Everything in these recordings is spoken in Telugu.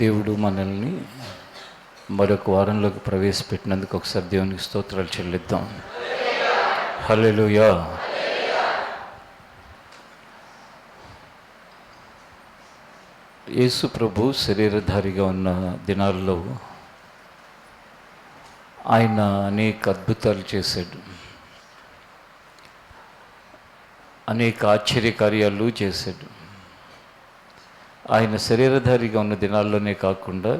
దేవుడు మనల్ని మరొక వారంలోకి ప్రవేశపెట్టినందుకు ఒకసారి దేవునికి స్తోత్రాలు చెల్లిద్దాం. హల్లెలూయా. యేసు ప్రభు శరీరధారిగా ఉన్న దినాల్లో ఆయన అనేక అద్భుతాలు చేశాడు, అనేక ఆశ్చర్యకార్యాలు చేశాడు. ఆయన శరీరధారిగా ఉన్న దినాల్లోనే కాకుండా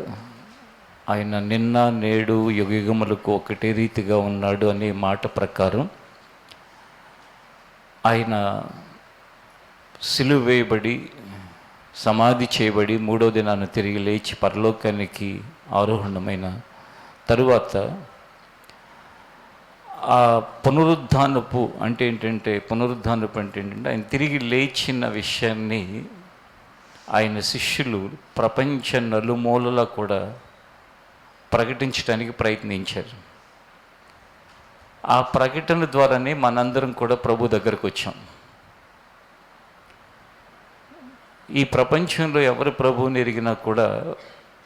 ఆయన నిన్న నేడు యుగయుగములకు ఒకటే రీతిగా ఉన్నాడు అనే మాట ప్రకారం ఆయన సిలువ వేయబడి సమాధి చేయబడి మూడో దినాన తిరిగి లేచి పరలోకానికి ఆరోహణమైన తరువాత ఆ పునరుద్ధానపు అంటే ఏంటంటే ఆయన తిరిగి లేచిన విషయాన్ని ఆయన శిష్యులు ప్రపంచ నలుమూలలా కూడా ప్రకటించడానికి ప్రయత్నించారు. ఆ ప్రకటన ద్వారానే మనందరం కూడా ప్రభు దగ్గరకు వచ్చాం. ఈ ప్రపంచంలో ఎవరు ప్రభువుని ఎరిగినా కూడా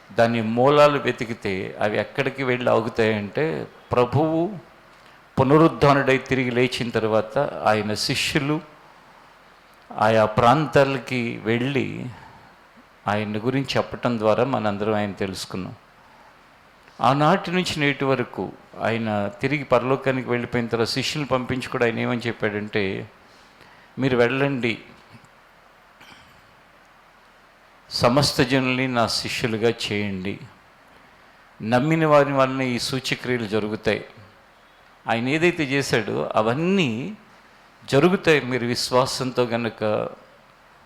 దాని మూలాలు వెతికితే అవి ఎక్కడికి వెళ్ళి ఆగుతాయంటే, ప్రభువు పునరుద్ధానుడై తిరిగి లేచిన తర్వాత ఆయన శిష్యులు ఆయా ప్రాంతాలకి వెళ్ళి ఆయన గురించి చెప్పటం ద్వారా మనందరం ఆయన తెలుసుకున్నాం. ఆనాటి నుంచి నేటి వరకు ఆయన తిరిగి పరలోకానికి వెళ్ళిపోయిన తర్వాత శిష్యులు పంపించి కూడా ఆయన ఏమని చెప్పాడంటే, మీరు వెళ్ళండి, సమస్త జనుల్ని నా శిష్యులుగా చేయండి, నమ్మిన వారి వలన ఈ సూచక్రియలు జరుగుతాయి. ఆయన ఏదైతే చేశాడో అవన్నీ జరుగుతాయి మీరు విశ్వాసంతో కనుక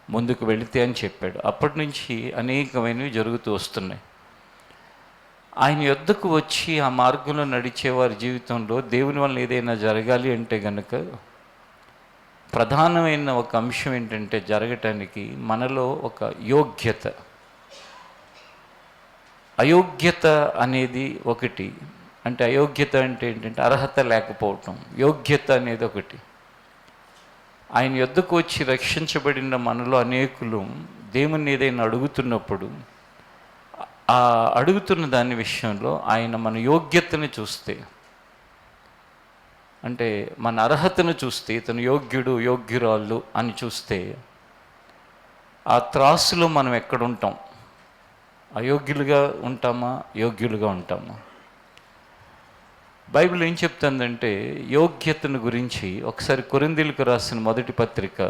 ముందుకు వెళితే అని చెప్పాడు. అప్పటి నుంచి అనేకమైనవి జరుగుతూ వస్తున్నాయి. ఆయన యొద్దకు వచ్చి ఆ మార్గంలో నడిచేవారి జీవితంలో దేవుని వలన ఏదైనా జరగాలి అంటే కనుక ప్రధానమైన ఒక అంశం ఏంటంటే, జరగటానికి మనలో ఒక అయోగ్యత అనేది ఒకటి. అంటే అయోగ్యత అంటే ఏంటంటే అర్హత లేకపోవటం. యోగ్యత అనేది ఒకటి. ఆయన యొద్దకు వచ్చి రక్షించబడిన మనలో అనేకులు దేవుని ఏదైనా అడుగుతున్నప్పుడు ఆ అడుగుతున్న దాని విషయంలో ఆయన మన యోగ్యతను చూస్తే, అంటే మన అర్హతను చూస్తే, ఇతను యోగ్యుడు యోగ్యురాళ్ళు అని చూస్తే ఆ త్రాసులో మనం ఎక్కడుంటాం? అయోగ్యులుగా ఉంటామా యోగ్యులుగా ఉంటామా? బైబిల్ ఏం చెప్తుందంటే యోగ్యతను గురించి ఒకసారి కొరింథీయులకు రాసిన మొదటి పత్రిక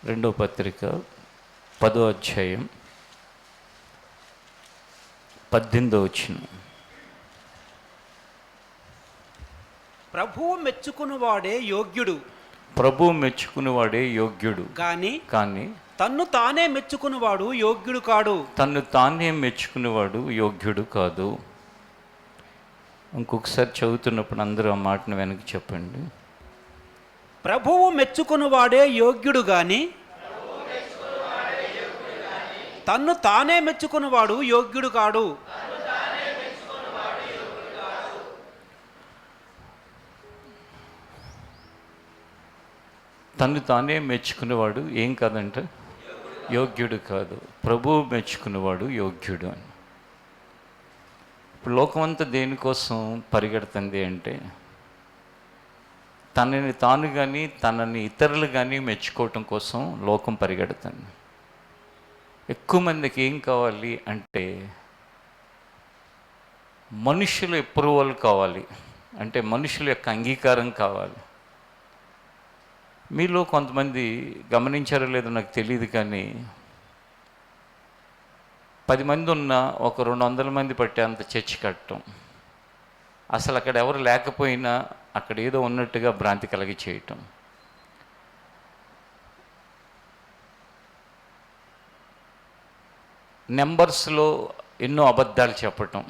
2వ పత్రిక 10వ అధ్యాయం 18వ వచనం. ప్రభువు మెచ్చుకునివాడే యోగ్యుడు కానీ తన్ను తానే మెచ్చుకునివాడు యోగ్యుడు కాదు. ఇంకొకసారి చదువుతున్నప్పుడు అందరూ ఆ మాటను వెనక్కి చెప్పండి. ప్రభువు మెచ్చుకునివాడే యోగ్యుడు గాని తన్ను తానే మెచ్చుకునివాడు యోగ్యుడు కాడు. తను తానే మెచ్చుకునేవాడు ఏం కాదంట, యోగ్యుడు కాదు. ప్రభువు మెచ్చుకునేవాడు యోగ్యుడు అని. ఇప్పుడు లోకమంతా దేనికోసం పరిగెడుతుంది అంటే, తనని తాను కానీ తనని ఇతరులు కానీ మెచ్చుకోవటం కోసం లోకం పరిగెడుతుంది. ఎక్కువ మందికి ఏం కావాలి అంటే మనుషుల అప్రూవల్ కావాలి, అంటే మనుషుల యొక్క అంగీకారం కావాలి. మీలో కొంతమంది గమనించారో లేదో నాకు తెలియదు, కానీ 10 మంది ఉన్న ఒక 200 మంది పట్టే అంత చర్చి కట్టడం, అసలు అక్కడ ఎవరు లేకపోయినా అక్కడ ఏదో ఉన్నట్టుగా భ్రాంతి కలిగి చేయటం, నెంబర్స్లో ఎన్నో అబద్ధాలు చెప్పటం,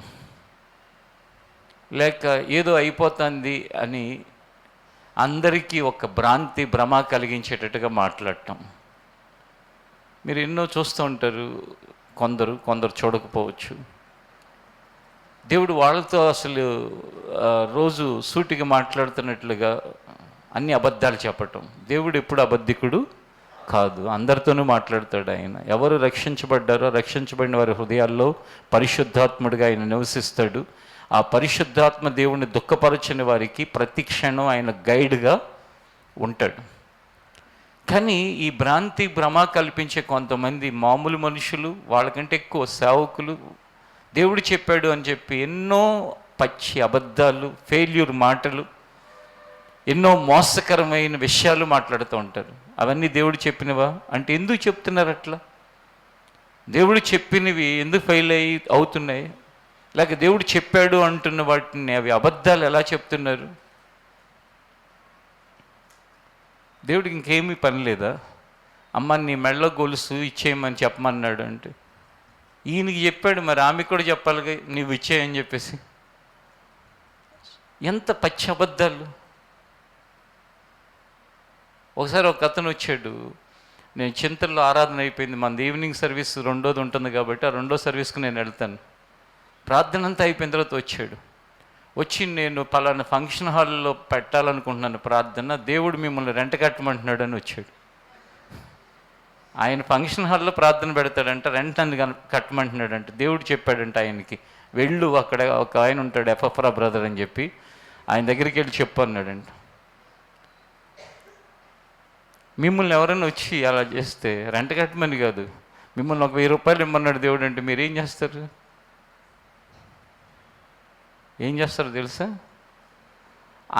లేక ఏదో అయిపోతుంది అని అందరికీ ఒక భ్రాంతి భ్రమ కలిగించేటట్టుగా మాట్లాడటం. మీరు ఎన్నో చూస్తూ ఉంటారు. కొందరు చూడకపోవచ్చు. దేవుడు వాళ్ళతో అసలు రోజు సూటిగా మాట్లాడుతున్నట్లుగా అన్ని అబద్ధాలు చెప్పటం. దేవుడు ఎప్పుడు అబద్ధికుడు కాదు, అందరితోనూ మాట్లాడతాడు ఆయన. ఎవరు రక్షించబడ్డారో రక్షించబడిన వారి హృదయాల్లో పరిశుద్ధాత్ముడిగా ఆయన నివసిస్తాడు. ఆ పరిశుద్ధాత్మ దేవుణ్ణి దుఃఖపరచని వారికి ప్రతి క్షణం ఆయన గైడ్గా ఉంటాడు. కానీ ఈ భ్రాంతి భ్రమ కల్పించే కొంతమంది మామూలు మనుషులు, వాళ్ళకంటే ఎక్కువ సేవకులు, దేవుడు చెప్పాడు అని చెప్పి ఎన్నో పచ్చి అబద్ధాలు, ఫెయిల్యూర్ మాటలు, ఎన్నో మోసకరమైన విషయాలు మాట్లాడుతూ ఉంటారు. అవన్నీ దేవుడు చెప్పినవా అంటే ఎందుకు చెప్తున్నారు అట్లా? దేవుడు చెప్పినవి ఎందుకు ఫెయిల్ అవుతున్నాయి? లేక దేవుడు చెప్పాడు అంటున్న వాటిని అవి అబద్ధాలు ఎలా చెప్తున్నారు? దేవుడికి ఇంకేమీ పని లేదా? అమ్మ నీ మెళ్ళ గొలుసు ఇచ్చేయమని చెప్పమన్నాడు అంటే ఈయనకి చెప్పాడు, మరి ఆమెకు కూడా చెప్పాలిగా నీవు ఇచ్చేయని చెప్పేసి. ఎంత పచ్చి అబద్ధాలు! ఒకసారి ఒక అతను వచ్చాడు, నేను చింతల్లో ఆరాధన అయిపోయింది, మనది ఈవినింగ్ సర్వీస్ రెండోది ఉంటుంది కాబట్టి ఆ రెండో సర్వీస్కి నేను వెళ్తాను. ప్రార్థన అంతా అయిపోయిన తర్వాత వచ్చి నేను పలానా ఫంక్షన్ హాల్లో పెట్టాలనుకుంటున్నాను ప్రార్థన, దేవుడు మిమ్మల్ని రెంట కట్టమంటున్నాడు అని వచ్చాడు. ఆయన ఫంక్షన్ హాల్లో ప్రార్థన పెడతాడంట, రెంట్ అని కట్టమంటున్నాడంట. దేవుడు చెప్పాడంట ఆయనకి, వెళ్ళు అక్కడ ఒక ఆయన ఉంటాడు ఎఫ్ఎఫ్రా బ్రదర్ అని చెప్పి, ఆయన దగ్గరికి వెళ్ళి చెప్పు అన్నాడంట. మిమ్మల్ని ఎవరైనా వచ్చి అలా చేస్తే రెంట కట్టమని కాదు, మిమ్మల్ని ఒక 1000 రూపాయలు ఇమ్మన్నాడు దేవుడు అంటే మీరు ఏం చేస్తారు? ఏం చేస్తారో తెలుసా?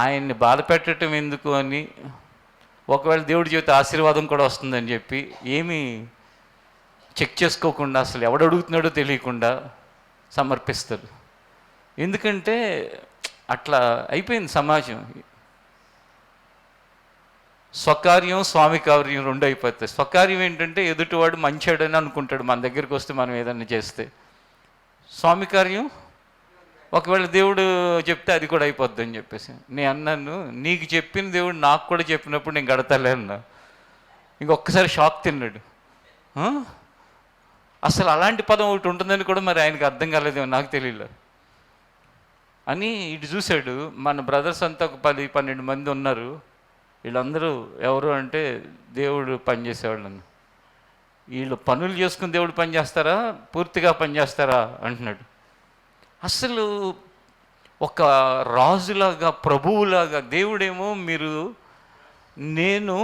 ఆయన్ని బాధ పెట్టడం ఎందుకు అని, ఒకవేళ దేవుడి చేత ఆశీర్వాదం కూడా వస్తుందని చెప్పి ఏమీ చెక్ చేసుకోకుండా, అసలు ఎవడు అడుగుతున్నాడో తెలియకుండా సమర్పిస్తారు. ఎందుకంటే అట్లా అయిపోయింది సమాజం. స్వకార్యం స్వామి కార్యం రెండు అయిపోతాయి. స్వకార్యం ఏంటంటే ఎదుటివాడు మంచాడని అనుకుంటాడు మన దగ్గరికి వస్తే మనం ఏదన్నా చేస్తే. స్వామి కార్యం ఒకవేళ దేవుడు చెప్తే అది కూడా అయిపోద్ది అని చెప్పేసి నేను అన్నాను, నీకు చెప్పిన దేవుడు నాకు కూడా చెప్పినప్పుడు నేను గడతాలే అన్నా. ఇంకొకసారి షాక్ తిన్నాడు. అసలు అలాంటి పదం ఒకటి ఉంటుందని కూడా మరి ఆయనకు అర్థం కాలేదేమో, నాకు తెలియలే అని ఇటు చూశాడు. మన బ్రదర్స్ అంతా ఒక 10-12 మంది ఉన్నారు. వీళ్ళందరూ ఎవరు అంటే దేవుడు పనిచేసేవాళ్ళని. వీళ్ళు పనులు చేసుకుని దేవుడు పని చేస్తారా, పూర్తిగా పనిచేస్తారా అంటున్నాడు. అసలు ఒక రాజులాగా, ప్రభువులాగా, దేవుడేమో మీరు నేను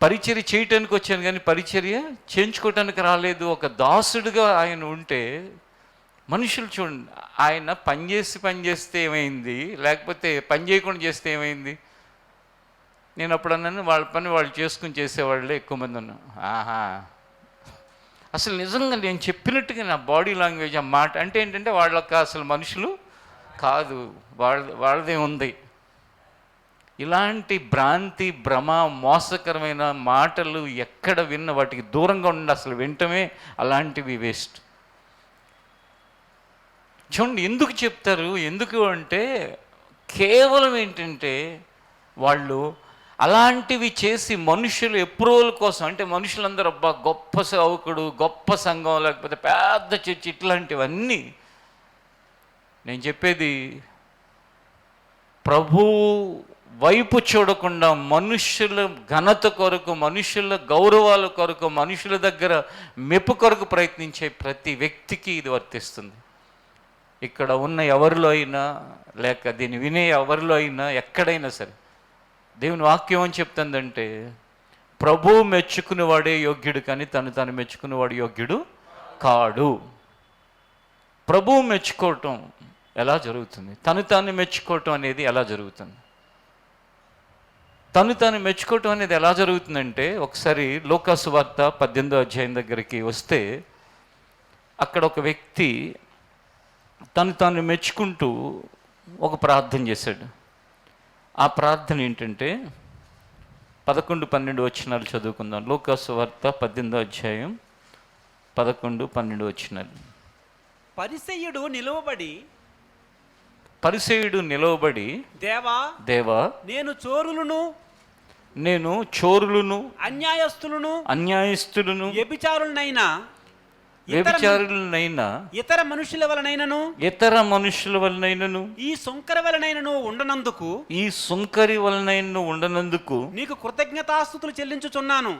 పరిచర్య చేయటానికి వచ్చాను కానీ పరిచర్య చేయించుకోవటానికి రాలేదు, ఒక దాసుడుగా ఆయన ఉంటే, మనుషులు చూడండి, ఆయన పని చేస్తే ఏమైంది, లేకపోతే పని చేయకుండా చేస్తే ఏమైంది? నేను అప్పుడు అన్నాను, వాళ్ళ పని వాళ్ళు చేసుకుని చేసేవాళ్ళే ఎక్కువ మంది ఉన్నారు. అసలు నిజంగా నేను చెప్పినట్టుగా నా బాడీ లాంగ్వేజ్, ఆ మాట అంటే ఏంటంటే వాళ్ళకి అసలు మనుషులు కాదు, వాళ్ళదే ఉంది. ఇలాంటి భ్రాంతి భ్రమ మోసకరమైన మాటలు ఎక్కడ విన్న వాటికి దూరంగా ఉండి అసలు వింటమే అలాంటివి వేస్ట్. చూడండి ఎందుకు చెప్తారు, ఎందుకు అంటే కేవలం ఏంటంటే వాళ్ళు అలాంటివి చేసి మనుషులు అప్రూవల్ కోసం, అంటే మనుషులందరూ అబ్బా గొప్ప సేవకుడు, గొప్ప సంఘం, లేకపోతే పెద్ద చర్చి, ఇట్లాంటివన్నీ. నేను చెప్పేది ప్రభువు వైపు చూడకుండా మనుషుల ఘనత కొరకు, మనుషుల గౌరవాల కొరకు, మనుషుల దగ్గర మెప్పు కొరకు ప్రయత్నించే ప్రతి వ్యక్తికి ఇది వర్తిస్తుంది. ఇక్కడ ఉన్న ఎవరిలో అయినా, లేక దీన్ని వినే ఎవరిలో అయినా, ఎక్కడైనా సరే దేవుని వాక్యం అని చెప్తుందంటే ప్రభువు మెచ్చుకునేవాడే యోగ్యుడు కానీ తను మెచ్చుకునేవాడు యోగ్యుడు కాడు. ప్రభువు మెచ్చుకోవటం ఎలా జరుగుతుంది? తను మెచ్చుకోవటం అనేది ఎలా జరుగుతుంది? తను మెచ్చుకోవటం అనేది ఎలా జరుగుతుందంటే, ఒకసారి లూకా సువార్త 18వ అధ్యాయం దగ్గరికి వస్తే అక్కడ ఒక వ్యక్తి తను మెచ్చుకుంటూ ఒక ప్రార్థన చేశాడు. ఆ ప్రార్థన ఏంటంటే 11-12 వచనాలు చదువుకుందాం. లూకా సువార్త 18వ అధ్యాయం 11-12 వచనాలు. పరిసయ్యుడు నిలువబడి పరిసయ్యుడు నిలవబడి, దేవా దేవా, నేను చోరులను, నేను చోరులను, అన్యాయస్తులను, అన్యాయస్తులను, వ్యభిచారులనైనా, వ్యభిచారులనైనా, ఇతర మనుషుల వలనైనను, ఇతర మనుషుల వలనైనను, ఈ సుంకర వలనైనను ఉండనందుకు, ఈ సుంకరి వలనైనను ఉండనందుకు నీకు కృతజ్ఞతాస్తుతులు చెల్లించుచున్నాను.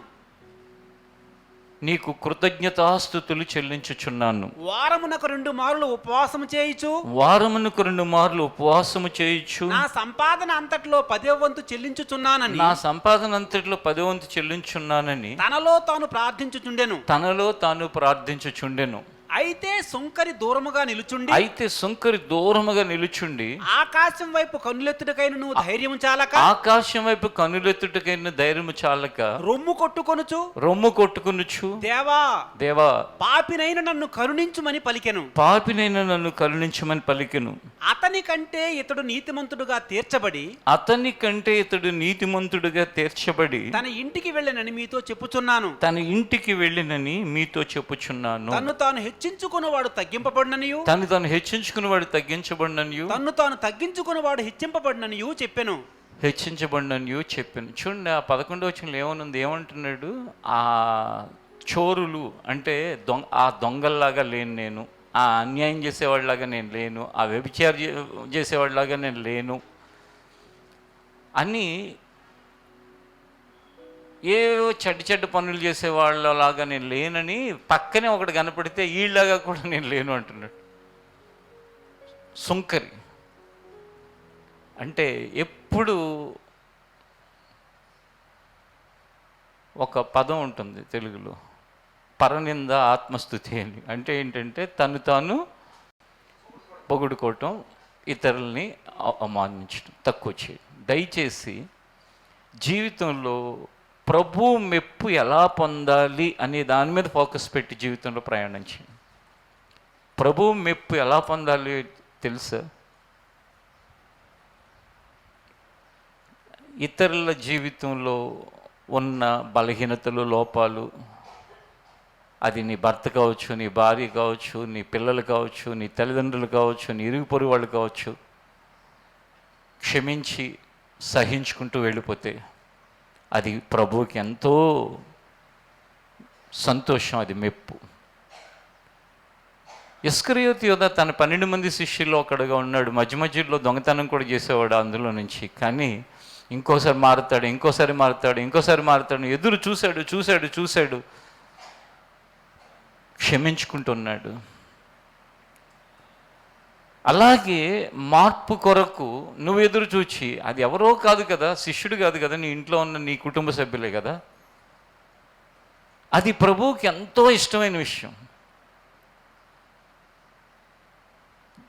నీకు కృతజ్ఞతాస్తుతులు చెల్లించుచున్నాను. వారమునకు 2 మార్లు ఉపవాసము చేయుచు, వారమునకు 2 మార్లు ఉపవాసము చేయుచు, నా సంపాదన అంతట్లో 10వ వంతు చెల్లించుచున్నానని, నా సంపాదన అంతట్లో 10వ వంతు చెల్లించున్నానని తనలో తాను ప్రార్థించుచుండెను. తనలో తాను ప్రార్థించుచుండెను. అయితే సుంకరి దూరముగా నిలుచుండి, అయితే సుంకరి దూరముగా నిలుచుండి, ఆకాశం వైపు కన్నులెత్తుటకైన నువ్వు ధైర్యం చాలక, ఆకాశం వైపు కనులెత్తుటకైన ధైర్యము చాలక, రొమ్ము కొట్టుకొనుచు, రొమ్ము కొట్టుకునుచు, దేవా దేవా, పాపినైన నన్ను కరుణించుమని పలికెను. పాపినైన నన్ను కరుణించమని పలికెను. అతని కంటే ఇతడు నీతిమంతుడుగా తీర్చబడి, అతని కంటే ఇతడు నీతిమంతుడుగా తీర్చబడి, తన ఇంటికి వెళ్ళనని మీతో చెప్పుచున్నాను. తన ఇంటికి వెళ్ళినని మీతో చెప్పుచున్నాను. తన్ను తాను హెచ్చించుకున్నవాడు తగ్గింపబడిననియు, తను తాను హెచ్చించుకున్నవాడు తగ్గించబడిననియు, తన్ను తాను తగ్గించుకున్నవాడు హెచ్చింపబడిననియు చెప్పెను. హెచ్చించబడిననియు చెప్పాను. చూడండి, ఆ 11వ వచనంలో ఏమనుంది, ఏమంటున్నాడు? ఆ చోరులు అంటే ఆ దొంగల్లాగా లేను నేను, ఆ అన్యాయం చేసేవాళ్ళలాగా నేను లేను, ఆ వ్యభిచార చేసేవాళ్ళలాగా నేను లేను అని, ఏవో చెడ్డ పనులు చేసేవాళ్ళలాగా నేను లేనని, పక్కనే ఒకటి కనపడితే వీళ్ళలాగా కూడా నేను లేను అంటున్నాడు. సుంకరి అంటే ఎప్పుడు ఒక పదం ఉంటుంది తెలుగులో, పరనింద ఆత్మస్తుతి అని. అంటే ఏంటంటే తను తాను పొగుడుకోవటం, ఇతరుల్ని అవమానించడం, తక్కువ చేయడం. దయచేసి జీవితంలో ప్రభు మెప్పు ఎలా పొందాలి అనే దాని మీద ఫోకస్ పెట్టి జీవితంలో ప్రయాణం చేయండి. ప్రభు మెప్పు ఎలా పొందాలి తెలుసా? ఇతరుల జీవితంలో ఉన్న బలహీనతలు, లోపాలు, అది నీ భర్త కావచ్చు, నీ భార్య కావచ్చు, నీ పిల్లలు కావచ్చు, నీ తల్లిదండ్రులు కావచ్చు, నీ ఇరుగు పొరుగు వాళ్ళు కావచ్చు, క్షమించి సహించుకుంటూ వెళ్ళిపోతే అది ప్రభువుకి ఎంతో సంతోషం, అది మెప్పు. ఇస్కరియోతు యోధ తన 12 మంది శిష్యుల్లో ఒకడుగా ఉన్నాడు. మధ్య మధ్యలో దొంగతనం కూడా చేసేవాడు అందులో నుంచి. కానీ ఇంకోసారి మారుతాడు, ఎదురు చూశాడు, క్షమించుకుంటున్నాడు. అలాగే మార్పు కొరకు నువ్వు ఎదురు చూచి, అది ఎవరో కాదు కదా, శిష్యుడు కాదు కదా, నీ ఇంట్లో ఉన్న నీ కుటుంబ సభ్యులే కదా, అది ప్రభువుకి ఎంతో ఇష్టమైన విషయం.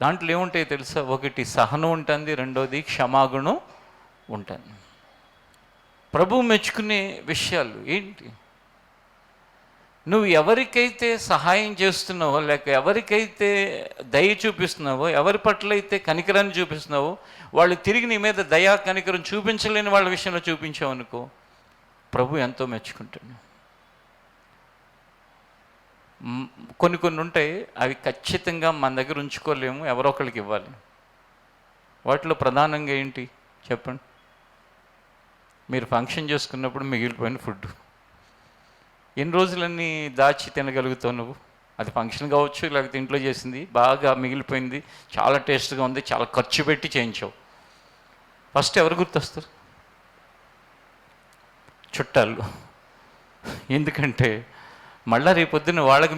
దాంట్లో ఏముంటాయి తెలుసా? ఒకటి సహనం ఉంటుంది, రెండోది క్షమాగుణం ఉంటుంది. ప్రభువు మెచ్చుకునే విషయాలు ఏంటి? నువ్వు ఎవరికైతే సహాయం చేస్తున్నావో, లేక ఎవరికైతే దయ చూపిస్తున్నావో, ఎవరి పట్ల అయితే కనికరాన్ని చూపిస్తున్నావో, వాళ్ళు తిరిగి నీ మీద దయా కనికరం చూపించలేని వాళ్ళ విషయంలో చూపించావు అనుకో, ప్రభు ఎంతో మెచ్చుకుంటాడు. కొన్ని ఉంటాయి, అవి ఖచ్చితంగా మన దగ్గర ఉంచుకోలేము, ఎవరో ఒకరికి ఇవ్వాలి. వాటిలో ప్రధానంగా ఏంటి చెప్పండి? మీరు ఫంక్షన్ చేసుకున్నప్పుడు మిగిలిపోయిన ఫుడ్ ఎన్ని రోజులన్నీ దాచి తినగలుగుతావు నువ్వు? అది ఫంక్షన్ కావచ్చు, లేకపోతే ఇంట్లో చేసింది బాగా మిగిలిపోయింది, చాలా టేస్ట్గా ఉంది, చాలా ఖర్చు పెట్టి చేయించావు. ఫస్ట్ ఎవరు గుర్తొస్తారు? చుట్టాలు. ఎందుకంటే మళ్ళీ రేపొద్దున వాళ్ళకి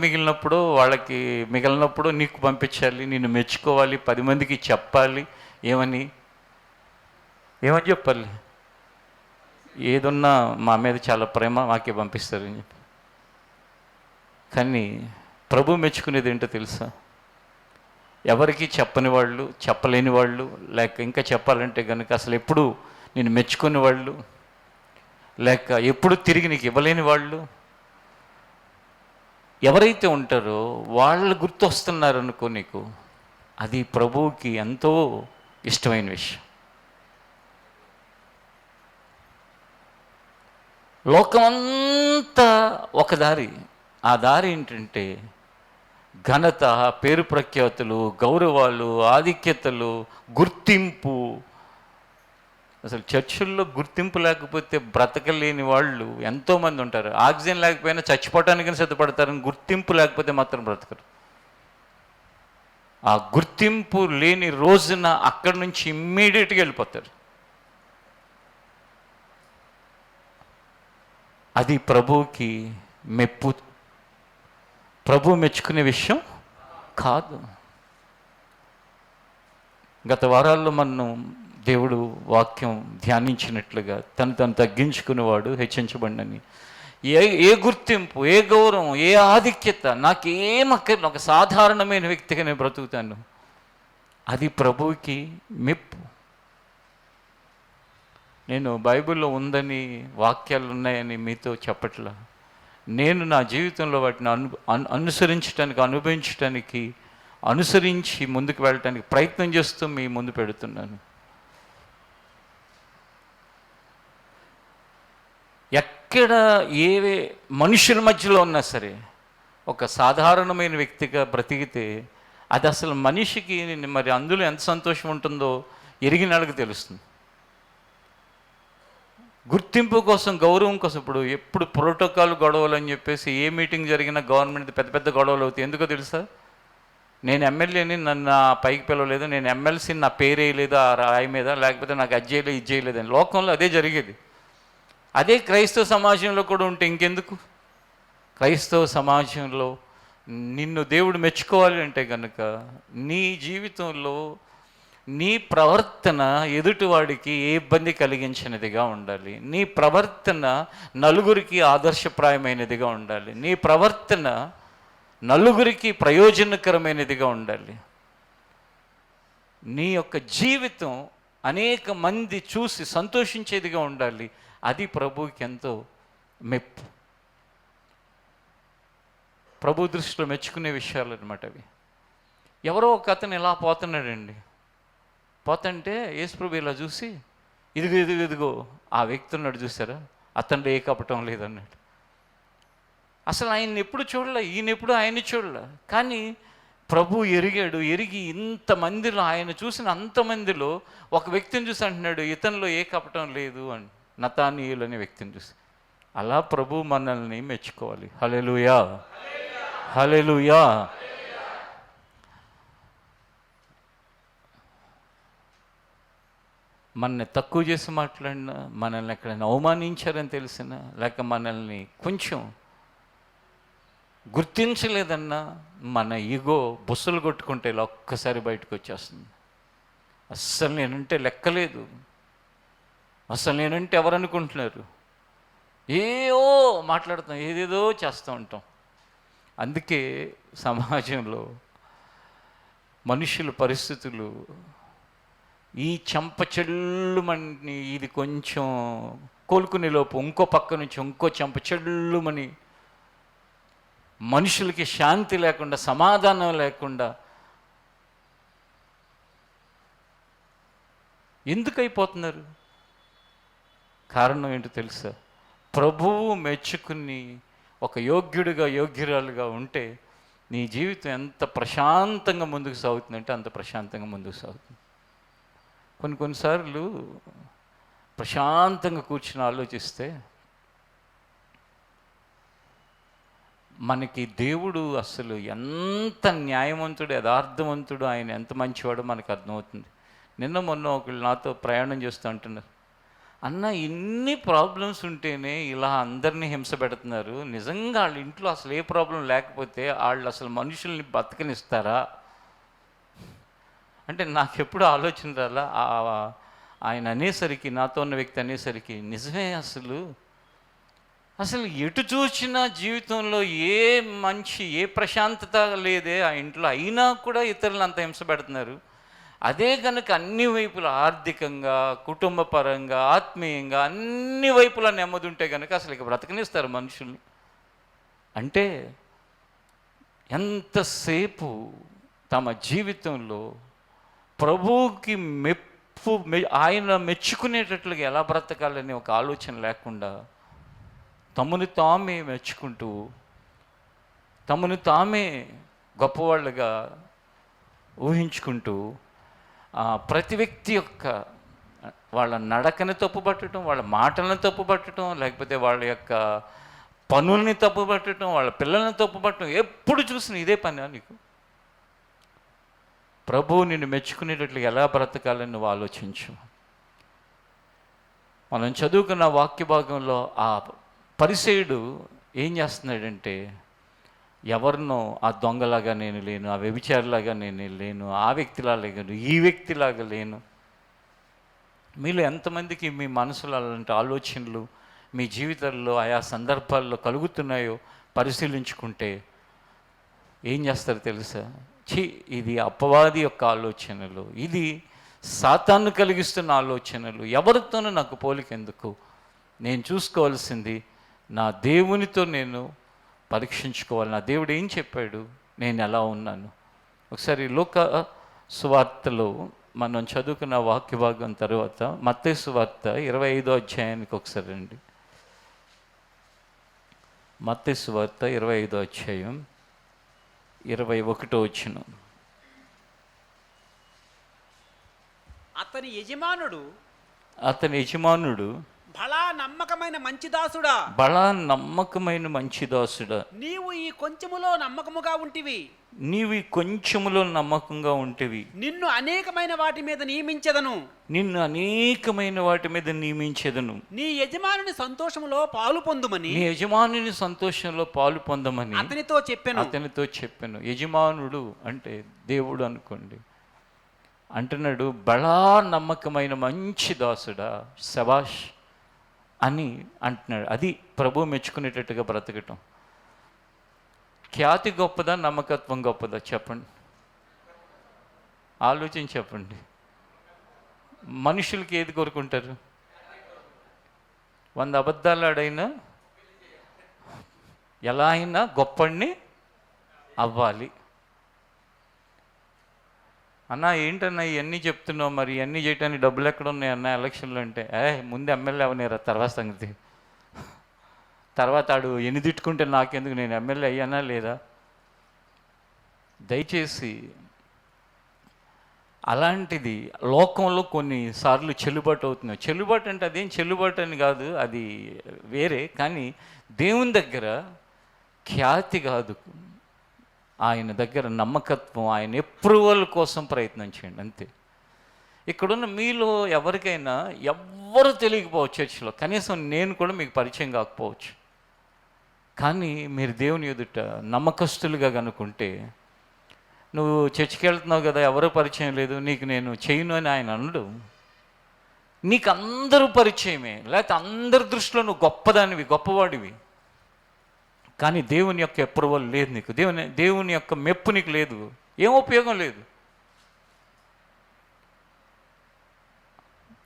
మిగిలినప్పుడు నీకు పంపించాలి, నిన్ను మెచ్చుకోవాలి, 10 మందికి చెప్పాలి. ఏమని చెప్పాలి? ఏదున్నా మా మీద చాలా ప్రేమ, మాకే పంపిస్తారు అని చెప్పి. కానీ ప్రభు మెచ్చుకునేది ఏంటో తెలుసా? ఎవరికి చెప్పని వాళ్ళు, చెప్పలేని వాళ్ళు, లేక ఇంకా చెప్పాలంటే కనుక అసలు ఎప్పుడు నేను మెచ్చుకునే వాళ్ళు, లేక ఎప్పుడు తిరిగి నీకు ఇవ్వలేని వాళ్ళు ఎవరైతే ఉంటారో వాళ్ళు గుర్తొస్తున్నారు అనుకో నీకు, అది ప్రభువుకి ఎంతో ఇష్టమైన విషయం. లోకమంతా ఒక దారి, ఆ దారి ఏంటంటే ఘనత, పేరు ప్రఖ్యాతులు, గౌరవాలు, ఆధిక్యతలు, గుర్తింపు. అసలు చర్చిల్లో గుర్తింపు లేకపోతే బ్రతకలేని వాళ్ళు ఎంతోమంది ఉంటారు. ఆక్సిజన్ లేకపోయినా చచ్చిపోవటానికి సిద్ధపడతారు, గుర్తింపు లేకపోతే మాత్రం బ్రతకరు. ఆ గుర్తింపు లేని రోజున అక్కడి నుంచి ఇమ్మీడియట్గా వెళ్ళిపోతారు. అది ప్రభువుకి మెప్పు, ప్రభు మెచ్చుకునే విషయం కాదు. గత వారాల్లో మనం దేవుడు వాక్యం ధ్యానించినట్లుగా తను తగ్గించుకునేవాడు హెచ్చించబడినని. ఏ గుర్తింపు, ఏ గౌరవం, ఏ ఆధిక్యత నాకేమక్కర్లేదు, ఒక సాధారణమైన వ్యక్తిగా నేను బ్రతుకుతాను. అది ప్రభువుకి మెప్పు. నేను బైబిల్లో ఉందని, వాక్యాలు ఉన్నాయని మీతో చెప్పట్లా. నేను నా జీవితంలో వాటిని అనుసరించడానికి, అనుభవించడానికి, అనుసరించి ముందుకు వెళ్ళటానికి ప్రయత్నం చేస్తూ మీ ముందు పెడుతున్నాను. ఎక్కడ ఏ మనుషుల మధ్యలో ఉన్నా సరే ఒక సాధారణమైన వ్యక్తిగా బ్రతికితే అది అసలు మనిషికి మరి అందులో ఎంత సంతోషం ఉంటుందో ఎరిగిన వాళ్ళకి తెలుస్తుంది. గుర్తింపు కోసం, గౌరవం కోసం ఎప్పుడు ప్రోటోకాల్ గొడవలు అని చెప్పేసి ఏ మీటింగ్ జరిగినా గవర్నమెంట్ పెద్ద పెద్ద గొడవలు అవుతాయి. ఎందుకో తెలుసా? నేను ఎమ్మెల్యేని, నన్ను పైకి పిలవలేదు, నేను ఎమ్మెల్సీని నా పేరు వేయలేదు ఆ రాయి మీద, లేకపోతే నాకు అది చేయలేదు ఇది చేయలేదు అని. లోకంలో అదే జరిగేది. అదే క్రైస్తవ సమాజంలో కూడా ఉంటే ఇంకెందుకు? క్రైస్తవ సమాజంలో నిన్ను దేవుడు మెచ్చుకోవాలి అంటే కనుక నీ జీవితంలో నీ ప్రవర్తన ఎదుటివాడికి ఏ ఇబ్బంది కలిగించినదిగా ఉండాలి. నీ ప్రవర్తన నలుగురికి ఆదర్శప్రాయమైనదిగా ఉండాలి. నీ ప్రవర్తన నలుగురికి ప్రయోజనకరమైనదిగా ఉండాలి. నీ యొక్క జీవితం అనేక మంది చూసి సంతోషించేదిగా ఉండాలి. అది ప్రభువుకి ఎంతో మెప్పు. ప్రభు దృష్టిలో మెచ్చుకునే విషయాలు అన్నమాట అవి. ఎవరో ఒక అతను ఇలా పోతున్నాడండి. పోతుంటే యేసుప్రభు ఇలా చూసి ఇదిగో ఆ వ్యక్తి ఉన్నాడు చూసారా, అతనిలో ఏ కపటం లేదన్నాడు. అసలు ఆయన్ని ఎప్పుడు చూడలే, ఈయన ఎప్పుడు ఆయన్ని చూడలే. కానీ ప్రభు ఎరిగాడు. ఎరిగి ఇంతమందిలో, ఆయన చూసిన అంతమందిలో ఒక వ్యక్తిని చూసి అంటున్నాడు, ఇతనిలో ఏ కపటం లేదు అని. నతానీయులు అనే వ్యక్తిని చూసి. అలా ప్రభు మనల్ని మెచ్చుకోవాలి. హల్లెలూయా, హల్లెలూయా. మనల్ని తక్కువ చేసి మాట్లాడినా, మనల్ని ఎక్కడైనా అవమానించారని తెలిసినా, లేక మనల్ని కొంచెం గుర్తించలేదన్నా, మన ఈగో బుస్సలు కొట్టుకుంటే ఇలా ఒక్కసారి బయటకు వచ్చేస్తుంది. అస్సలు నేనంటే లెక్కలేదు, అసలు నేనంటే ఎవరు అనుకుంటున్నారు, ఏవో మాట్లాడుతాం, ఏదేదో చేస్తూ ఉంటాం. అందుకే సమాజంలో మనుషుల పరిస్థితులు ఈ చెంపచెల్లుమని, ఇది కొంచెం కోలుకునే లోపు ఇంకో పక్క నుంచి ఇంకో చెంపచెల్లుమని, మనుషులకి శాంతి లేకుండా, సమాధానం లేకుండా ఎందుకు అయిపోతున్నారు? కారణం ఏంటో తెలుసా? ప్రభువు మెచ్చుకుని ఒక యోగ్యుడిగా, యోగ్యురాలుగా ఉంటే నీ జీవితం ఎంత ప్రశాంతంగా ముందుకు సాగుతుందంటే అంత ప్రశాంతంగా ముందుకు సాగుతుంది. కొన్నిసార్లు ప్రశాంతంగా కూర్చుని ఆలోచిస్తే మనకి దేవుడు అసలు ఎంత న్యాయవంతుడు, యథార్థవంతుడు, ఆయన ఎంత మంచివాడో మనకు అర్థమవుతుంది. నిన్న మొన్న ఒకళ్ళు నాతో ప్రయాణం చేస్తూ అంటున్నారు, అన్న ఇన్ని ప్రాబ్లమ్స్ ఉంటేనే ఇలా అందరినీ హింస పెడుతున్నారు, నిజంగా వాళ్ళ ఇంట్లో అసలు ఏ ప్రాబ్లం లేకపోతే వాళ్ళు అసలు మనుషుల్ని బతకనిస్తారా అంటే నాకు ఎప్పుడు ఆలోచన రాలా. ఆయన అనేసరికి, నాతో ఉన్న వ్యక్తి అనేసరికి, నిజమే, అసలు ఎటు చూసినా జీవితంలో ఏ మంచి, ఏ ప్రశాంతత లేదే ఆ ఇంట్లో, అయినా కూడా ఇతరులను అంత హింస పెడుతున్నారు. అదే కనుక అన్ని వైపులా, ఆర్థికంగా, కుటుంబ పరంగా, ఆత్మీయంగా అన్ని వైపులా నెమ్మది ఉంటే కనుక అసలు ఇక బ్రతకనిస్తారు మనుషుల్ని. అంటే ఎంతసేపు తమ జీవితంలో ప్రభువుకి ఆయన మెచ్చుకునేటట్లుగా ఎలా బ్రతకాలని ఒక ఆలోచన లేకుండా తమను తామే మెచ్చుకుంటూ, తమను తామే గొప్పవాళ్ళుగా ఊహించుకుంటూ ప్రతి వ్యక్తి యొక్క వాళ్ళ నడకని తప్పుపట్టడం, వాళ్ళ మాటలను తప్పుపట్టడం, లేకపోతే వాళ్ళ యొక్క పనుల్ని తప్పుపట్టడం, వాళ్ళ పిల్లల్ని తప్పుపట్టడం, ఎప్పుడు చూసిన ఇదే పని. నీకు ప్రభువు నిన్ను మెచ్చుకునేటట్లు ఎలా బ్రతకాలని నువ్వు ఆలోచించు. మనం చదువుకున్న వాక్య భాగంలో ఆ పరిసయ్యుడు ఏం చేస్తున్నాడంటే, ఎవరినో ఆ దొంగలాగా నేను లేను, ఆ వ్యభిచారిలాగా నేను లేను, ఆ వ్యక్తిలాగా లేను, ఈ వ్యక్తిలాగా లేను. మీలో ఎంతమందికి మీ మనసులో అలాంటి ఆలోచనలు మీ జీవితాల్లో ఆయా సందర్భాల్లో కలుగుతున్నాయో పరిశీలించుకుంటే ఏం చేస్తారు తెలుసా? ఇది అపవాది యొక్క ఆలోచనలు, ఇది సాతాను కలిగిస్తున్న ఆలోచనలు, ఎవరితోనూ నాకు పోలికెందుకు, నేను చూసుకోవాల్సింది నా దేవునితో నేను పరీక్షించుకోవాలి. నా దేవుడు ఏం చెప్పాడు, నేను ఎలా ఉన్నాను. ఒకసారి లోక సువార్తలో మనం చదువుకున్న వాక్య భాగం తర్వాత మత్తయి సువార్త 25వ అధ్యాయానికి ఒకసారి రండి. మత్తయి సువార్త 25వ అధ్యాయం 21వ వచనం. అతని యజమానుడు బలా నమ్మకమైన మంచి దాసుడా, నీవు ఈ కొంచెములో నమ్మకముగా ఉంటివి, నిన్ను అనేకమైన వాటి మీద నియమించెదను, నీ యజమానుని సంతోషంలో పాలు పొందమని అతనితో చెప్పాను. యజమానుడు అంటే దేవుడు అనుకోండి. అంటున్నాడు, బలా నమ్మకమైన మంచి దాసుడా, శబాష్ అని అంటున్నాడు. అది ప్రభు మెచ్చుకునేటట్టుగా బ్రతకటం. ఖ్యాతి గొప్పదా, నమ్మకత్వం గొప్పదా? చెప్పండి, ఆలోచించి చెప్పండి. మనుషులకి ఏది కోరుకుంటారు? 100 అబద్ధాలు ఆడైనా ఎలా అయినా గొప్పడిని అవ్వాలి. అన్నా ఏంటన్నా ఇవన్నీ చెప్తున్నావు, మరి ఇవన్నీ చేయడానికి డబ్బులు ఎక్కడ ఉన్నాయి అన్న ఎలక్షన్లు అంటే, ముందు ఎమ్మెల్యే అవనేరా, తర్వాత సంగతి, తర్వాత ఆడు ఎన్ని తిట్టుకుంటే నాకెందుకు, నేను ఎమ్మెల్యే అయ్యానా లేదా? దయచేసి అలాంటిది లోకంలో కొన్నిసార్లు చెల్లుబాటు అవుతున్నాయి. చెల్లుబాటు అంటే అదేం చెల్లుబాటు అని కాదు, అది వేరే. కానీ దేవుని దగ్గర ఖ్యాతి కాదు, ఆయన దగ్గర నమ్మకత్వం, ఆయన అప్రూవల్ కోసం ప్రయత్నం చేయండి, అంతే. ఇక్కడున్న మీలో ఎవరికైనా ఎవ్వరు తెలియకపోవచ్చు, చర్చిలో కనీసం నేను కూడా మీకు పరిచయం కాకపోవచ్చు. కానీ మీరు దేవుని ఎదుట నమ్మకస్తులుగా కనుకుంటే, నువ్వు చర్చికి వెళ్తున్నావు కదా, ఎవరో పరిచయం లేదు, నీకు నేను చేయను అని ఆయన అనడు. నీకు అందరూ పరిచయమే, లేకపోతే అందరి దృష్టిలో నువ్వు గొప్పవాడివి. కానీ దేవుని యొక్క అప్రూవల్ లేదు నీకు, దేవుని యొక్క మెప్పు నీకు లేదు, ఏం ఉపయోగం లేదు.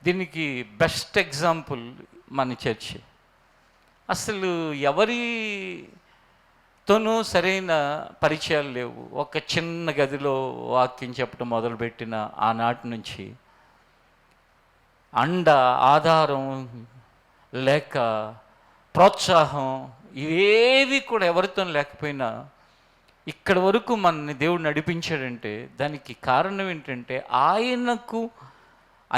దీనికి బెస్ట్ ఎగ్జాంపుల్ మన చర్చి. అసలు ఎవరితోనూ సరైన పరిచయాలు లేవు. ఒక చిన్న గదిలో వాక్యం చెప్పడం మొదలుపెట్టిన ఆనాటి నుంచి ఆధారం లేక ప్రోత్సాహం ఇవేవి కూడా ఎవరితో లేకపోయినా ఇక్కడి వరకు మనని దేవుడు నడిపించాడంటే దానికి కారణం ఏంటంటే, ఆయనకు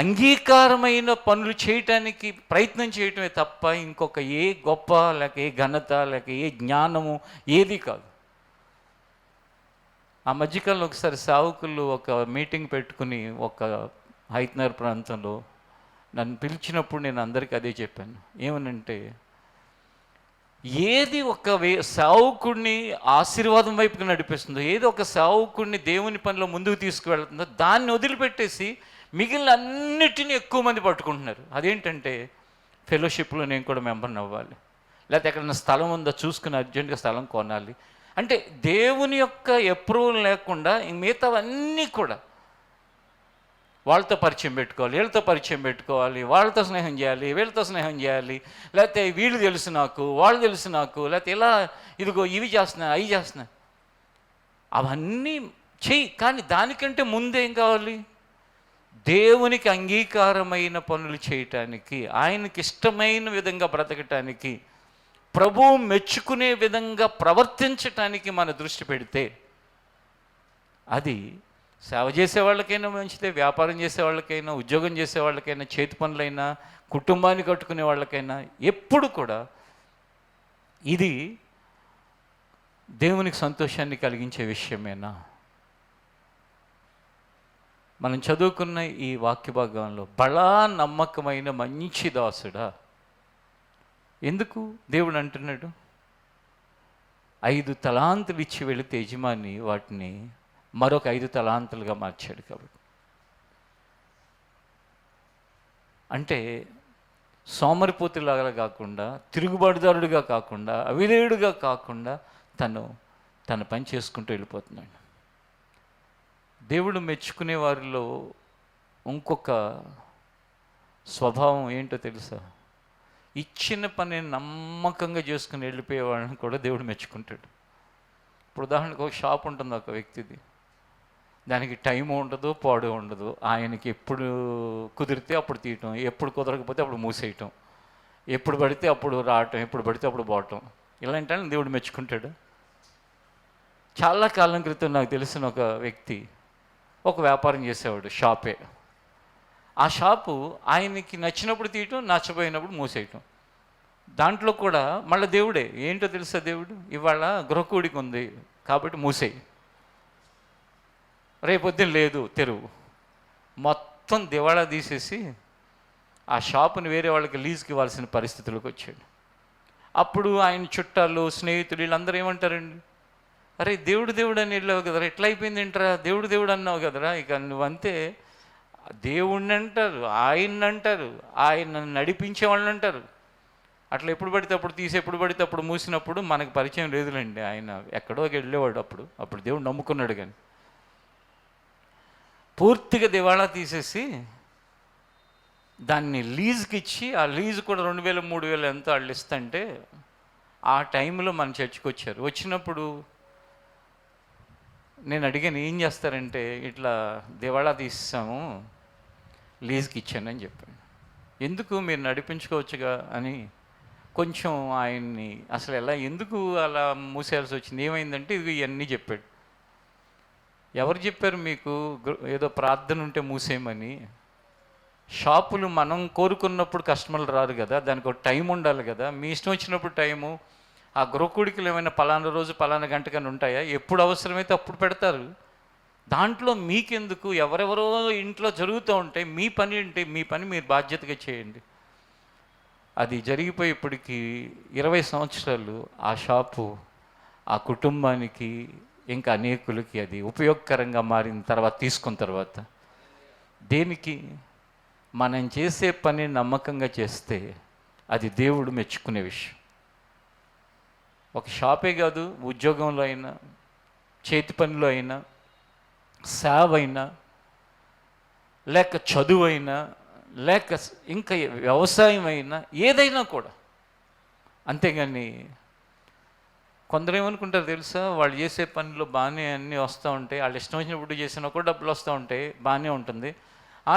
అంగీకారమైన పనులు చేయటానికి ప్రయత్నం చేయటమే తప్ప ఇంకొక ఏ గొప్ప లేక ఏ ఘనత లేక ఏ జ్ఞానము ఏది కాదు. ఆ మధ్యకాలంలో ఒకసారి సేవకులు ఒక మీటింగ్ పెట్టుకుని ఒక హైత్నగర్ ప్రాంతంలో నన్ను పిలిచినప్పుడు నేను అందరికీ అదే చెప్పాను. ఏమనంటే, ఏది ఒక సేవకుడిని ఆశీర్వాదం వైపుకి నడిపిస్తుందో, ఏది ఒక సేవకుడిని దేవుని పనిలో ముందుకు తీసుకువెళ్తుందో దాన్ని వదిలిపెట్టేసి మిగిలిన అన్నిటినీ ఎక్కువ మంది పట్టుకుంటున్నారు. అదేంటంటే, ఫెలోషిప్లో నేను కూడా మెంబర్ని అవ్వాలి, లేకపోతే ఎక్కడైనా స్థలం ఉందో చూసుకుని అర్జెంటుగా స్థలం కొనాలి. అంటే దేవుని యొక్క అప్రూవల్ లేకుండా మిగతావన్నీ కూడా వాళ్ళతో పరిచయం పెట్టుకోవాలి, వీళ్ళతో పరిచయం పెట్టుకోవాలి, వాళ్ళతో స్నేహం చేయాలి, వీళ్ళతో స్నేహం చేయాలి, లేకపోతే వీళ్ళు తెలుసు నాకు, వాళ్ళు తెలుసు నాకు, లేకపోతే ఇలా ఇదిగో ఇవి చేస్తున్నా అవి చేస్తున్నా, అవన్నీ చెయ్యి. కానీ దానికంటే ముందేం కావాలి? దేవునికి అంగీకారమైన పనులు చేయటానికి, ఆయనకి ఇష్టమైన విధంగా బ్రతకటానికి, ప్రభువు మెచ్చుకునే విధంగా ప్రవర్తించటానికి మన దృష్టి పెడితే అది సేవ చేసే వాళ్ళకైనా మంచిదే, వ్యాపారం చేసే వాళ్ళకైనా, ఉద్యోగం చేసే వాళ్ళకైనా, చేతి పనులైనా, కుటుంబాన్ని కట్టుకునే వాళ్ళకైనా ఎప్పుడు కూడా ఇది దేవునికి సంతోషాన్ని కలిగించే విషయమేనా? మనం చదువుకున్న ఈ వాక్య భాగంలో బలా నమ్మకమైన మంచి దాసుడా, ఎందుకు దేవుడు అంటున్నాడు? 5 తలాంతులు ఇచ్చి వెళితే యజమాని వాటిని మరొక 5 తలాంతులుగా మార్చాడు. కాబట్టి అంటే సోమరిపోతులాగా కాకుండా, తిరుగుబాటుదారుడిగా కాకుండా, అవిధేయుడిగా కాకుండా తన పని చేసుకుంటూ వెళ్ళిపోతున్నాడు. దేవుడు మెచ్చుకునే వారిలో ఇంకొక స్వభావం ఏంటో తెలుసా? ఇచ్చిన పని నమ్మకంగా చేసుకుని వెళ్ళిపోయే వాళ్ళని కూడా దేవుడు మెచ్చుకుంటాడు. ఇప్పుడు ఉదాహరణకు ఒక షాప్ ఉంటుంది ఒక వ్యక్తిది, దానికి టైం ఉండదు, పాడు ఉండదు. ఆయనకి ఎప్పుడు కుదిరితే అప్పుడు తీయటం, ఎప్పుడు కుదరకపోతే అప్పుడు మూసేయటం, ఎప్పుడు పడితే అప్పుడు రావటం, ఎప్పుడు పడితే అప్పుడు పోవటం, ఇలాంటి దేవుడు మెచ్చుకుంటాడు. చాలా కాలం క్రితం నాకు తెలిసిన ఒక వ్యక్తి ఒక వ్యాపారం చేసేవాడు, షాపే. ఆ షాపు ఆయనకి నచ్చినప్పుడు తీయటం, నచ్చపోయినప్పుడు మూసేయటం. దాంట్లో కూడా మళ్ళీ దేవుడే. ఏంటో తెలుసా? దేవుడు ఇవాళ గృహకూడికి ఉంది కాబట్టి మూసేయి, రేపొద్దున లేదు తెరువు. మొత్తం దివాళా తీసేసి ఆ షాపుని వేరే వాళ్ళకి లీజుకి ఇవ్వాల్సిన పరిస్థితులకు వచ్చాడు. అప్పుడు ఆయన చుట్టాలు, స్నేహితులు వీళ్ళందరూ ఏమంటారండి? అరే దేవుడు దేవుడు అని వెళ్ళావు కదరా, ఎట్లా అయిపోయింది ఏంట్రా, దేవుడు దేవుడు అన్నావు కదరా, ఇక నువ్వంతే దేవుణ్ణి అంటారు, ఆయన్ని అంటారు, ఆయన నడిపించే వాళ్ళని అంటారు. అట్లా ఎప్పుడు పడితే అప్పుడు తీసి, ఎప్పుడు పడితే అప్పుడు మూసినప్పుడు మనకు పరిచయం లేదులేండి. ఆయన ఎక్కడోకి వెళ్ళేవాడు. అప్పుడు దేవుడు నమ్ముకున్నాడు. కానీ పూర్తిగా దివాళా తీసేసి దాన్ని లీజుకి ఇచ్చి, ఆ లీజు కూడా 2000 3000 ఎంతో వాళ్ళు ఇస్తుంటే, ఆ టైంలో మన చర్చికి వచ్చారు. వచ్చినప్పుడు నేను అడిగాను, ఏం చేస్తారంటే, ఇట్లా దివాళా తీసాము, లీజుకి ఇచ్చానని చెప్పాను. ఎందుకు, మీరు నడిపించుకోవచ్చుగా అని కొంచెం ఆయన్ని అసలు ఎందుకు అలా మూసేయాల్సి వచ్చింది, ఏమైందంటే ఇది ఇవన్నీ చెప్పాడు. ఎవరు చెప్పారు మీకు ఏదో ప్రార్థన ఉంటే మూసేయమని? షాపులు మనం కోరుకున్నప్పుడు కస్టమర్లు రారు కదా, దానికి ఒక టైం ఉండాలి కదా. మీ ఇష్టం వచ్చినప్పుడు టైము, ఆ గృహకూడికలు ఏమైనా పలానా రోజు పలానా గంటకని ఉంటాయా? ఎప్పుడు అవసరమైతే అప్పుడు పెడతారు. దాంట్లో మీకెందుకు? ఎవరెవరో ఇంట్లో జరుగుతూ ఉంటాయి, మీ పని అంటే మీ పని మీరు బాధ్యతగా చేయండి. అది జరిగిపోయి ఇప్పటికి 20 సంవత్సరాలు ఆ షాపు ఆ కుటుంబానికి ఇంకా అనేకులకి అది ఉపయోగకరంగా మారిన తర్వాత, తీసుకున్న తర్వాత, దేనికి? మనం చేసే పని నమ్మకంగా చేస్తే అది దేవుడు మెచ్చుకునే విషయం. ఒక షాపే కాదు, ఉద్యోగంలో అయినా, చేతి పనిలో అయినా, సేవ అయినా, లేక చదువు అయినా, లేక ఇంకా వ్యవసాయం అయినా, ఏదైనా కూడా. అంతేగాని కొందరు ఏమనుకుంటారు తెలుసా? వాళ్ళు చేసే పనిలో బాగానే అన్నీ వస్తూ ఉంటాయి, వాళ్ళు ఇష్టం వచ్చినప్పుడు చేసినా కూడా డబ్బులు వస్తూ ఉంటాయి, బాగానే ఉంటుంది,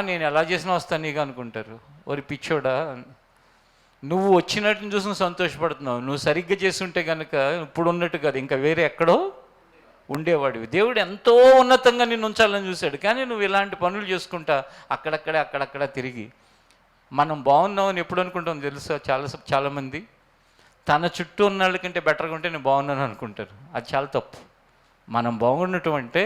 నేను ఎలా చేసినా వస్తాను నీకు అనుకుంటారు. ఒరి పిచ్చోడా, నువ్వు వచ్చినట్టుని చూసి సంతోషపడుతున్నావు. నువ్వు సరిగ్గా చేస్తుంటే కనుక ఇప్పుడు ఉన్నట్టు కాదు, ఇంకా వేరే ఎక్కడో ఉండేవాడివి. దేవుడు ఎంతో ఉన్నతంగా నిన్ను ఉంచాలని చూశాడు. కానీ నువ్వు ఇలాంటి పనులు చేసుకుంటా అక్కడక్కడ తిరిగి, మనం బాగున్నామని ఎప్పుడు అనుకుంటాం తెలుసా? చాలామంది తన చుట్టూ ఉన్న వాళ్ళకంటే బెటర్గా ఉంటే నేను బాగున్నాను అనుకుంటారు. అది చాలా తప్పు. మనం బాగుండటం అంటే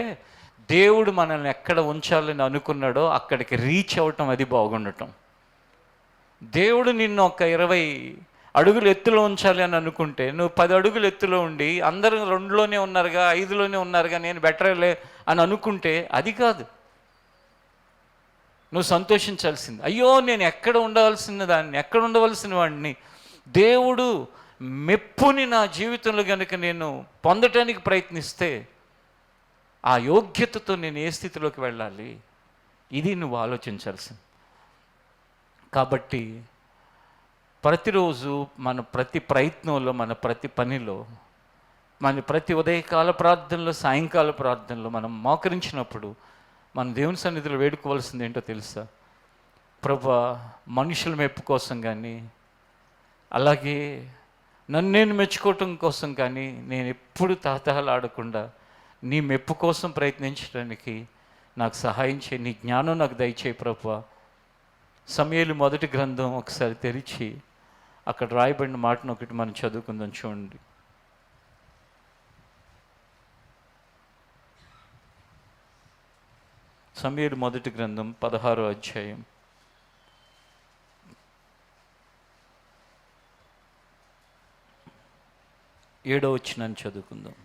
దేవుడు మనల్ని ఎక్కడ ఉంచాలని అనుకున్నాడో అక్కడికి రీచ్ అవ్వటం, అది బాగుండటం. దేవుడు నిన్ను ఒక 20 అడుగులు ఎత్తులో ఉంచాలి అని అనుకుంటే, నువ్వు 10 అడుగులు ఎత్తులో ఉండి అందరూ 2లోనే ఉన్నారుగా, 5లోనే ఉన్నారుగా, నేను బెటర్లే అని అనుకుంటే అది కాదు. నువ్వు సంతోషించాల్సింది, అయ్యో నేను ఎక్కడ ఉండవలసిన వాడిని, దేవుడు మెప్పుని నా జీవితంలో కనుక నేను పొందటానికి ప్రయత్నిస్తే ఆ యోగ్యతతో నేను ఏ స్థితిలోకి వెళ్ళాలి, ఇది నువ్వు ఆలోచించాల్సింది. కాబట్టి ప్రతిరోజు మన ప్రతి ప్రయత్నంలో, మన ప్రతి పనిలో, మన ప్రతి ఉదయకాల ప్రార్థనలో, సాయంకాల ప్రార్థనలో మనం మోకరించినప్పుడు మనం దేవుని సన్నిధిలో వేడుకోవాల్సింది ఏంటో తెలుసా? ప్రభువా, మనుషుల మెప్పు కోసం కానీ, అలాగే నన్ను నేను మెచ్చుకోవటం కోసం కానీ నేను ఎప్పుడు తహతహలాడకుండా నీ మెప్పు కోసం ప్రయత్నించడానికి నాకు సహాయం చేయి, నీ జ్ఞానం నాకు దయచేయి ప్రభువా. సమూయేలు మొదటి గ్రంథం ఒకసారి తెరిచి అక్కడ రాయబడిన మాటను ఒకటి మనం చదువుకుందాం. చూడండి. సమూయేలు మొదటి గ్రంథం 16వ అధ్యాయం 7వ వచనాన్ని చదువుకుందాం.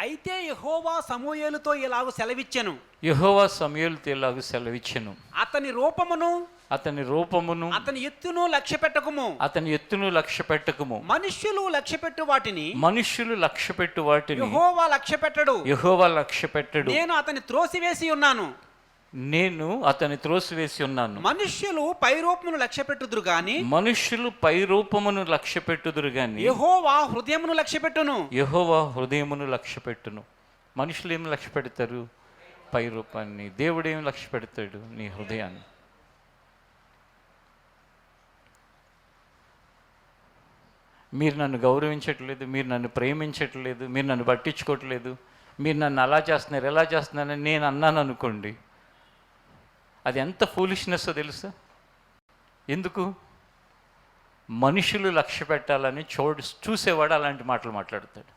అయితే యెహోవా సమూయేలుతో ఇలాగు సెలవిచ్చెను. యెహోవా సమూయేలుతో ఇలాగు సెలవిచ్చెను. అతని రూపమును అతని ఎత్తును లక్ష్య పెట్టకుము. మనుష్యులు లక్ష్యపెట్టు వాటిని యెహోవా లక్ష్య పెట్టడు. నేను అతని త్రోసివేసి ఉన్నాను. మనుష్యులు పైరూపమును లక్ష్య పెట్టుదురు గాని యెహోవా హృదయమును లక్ష్య పెట్టును. మనుషులు ఏమి లక్ష్య పెడతారు? పై రూపాన్ని. దేవుడు ఏమి లక్ష్య పెడతాడు? నీ హృదయాన్ని. మీరు నన్ను గౌరవించట్లేదు, మీరు నన్ను ప్రేమించట్లేదు, మీరు నన్ను పట్టించుకోవట్లేదు, మీరు నన్ను అలా చేస్తున్నారు ఎలా చేస్తున్నారని నేను అన్నాను అనుకోండి, అది ఎంత ఫూలిష్నెస్ తెలుసా? ఎందుకు? మనుషులు లక్ష్య పెట్టాలని చూసేవాడు అలాంటి మాటలు మాట్లాడతాడు.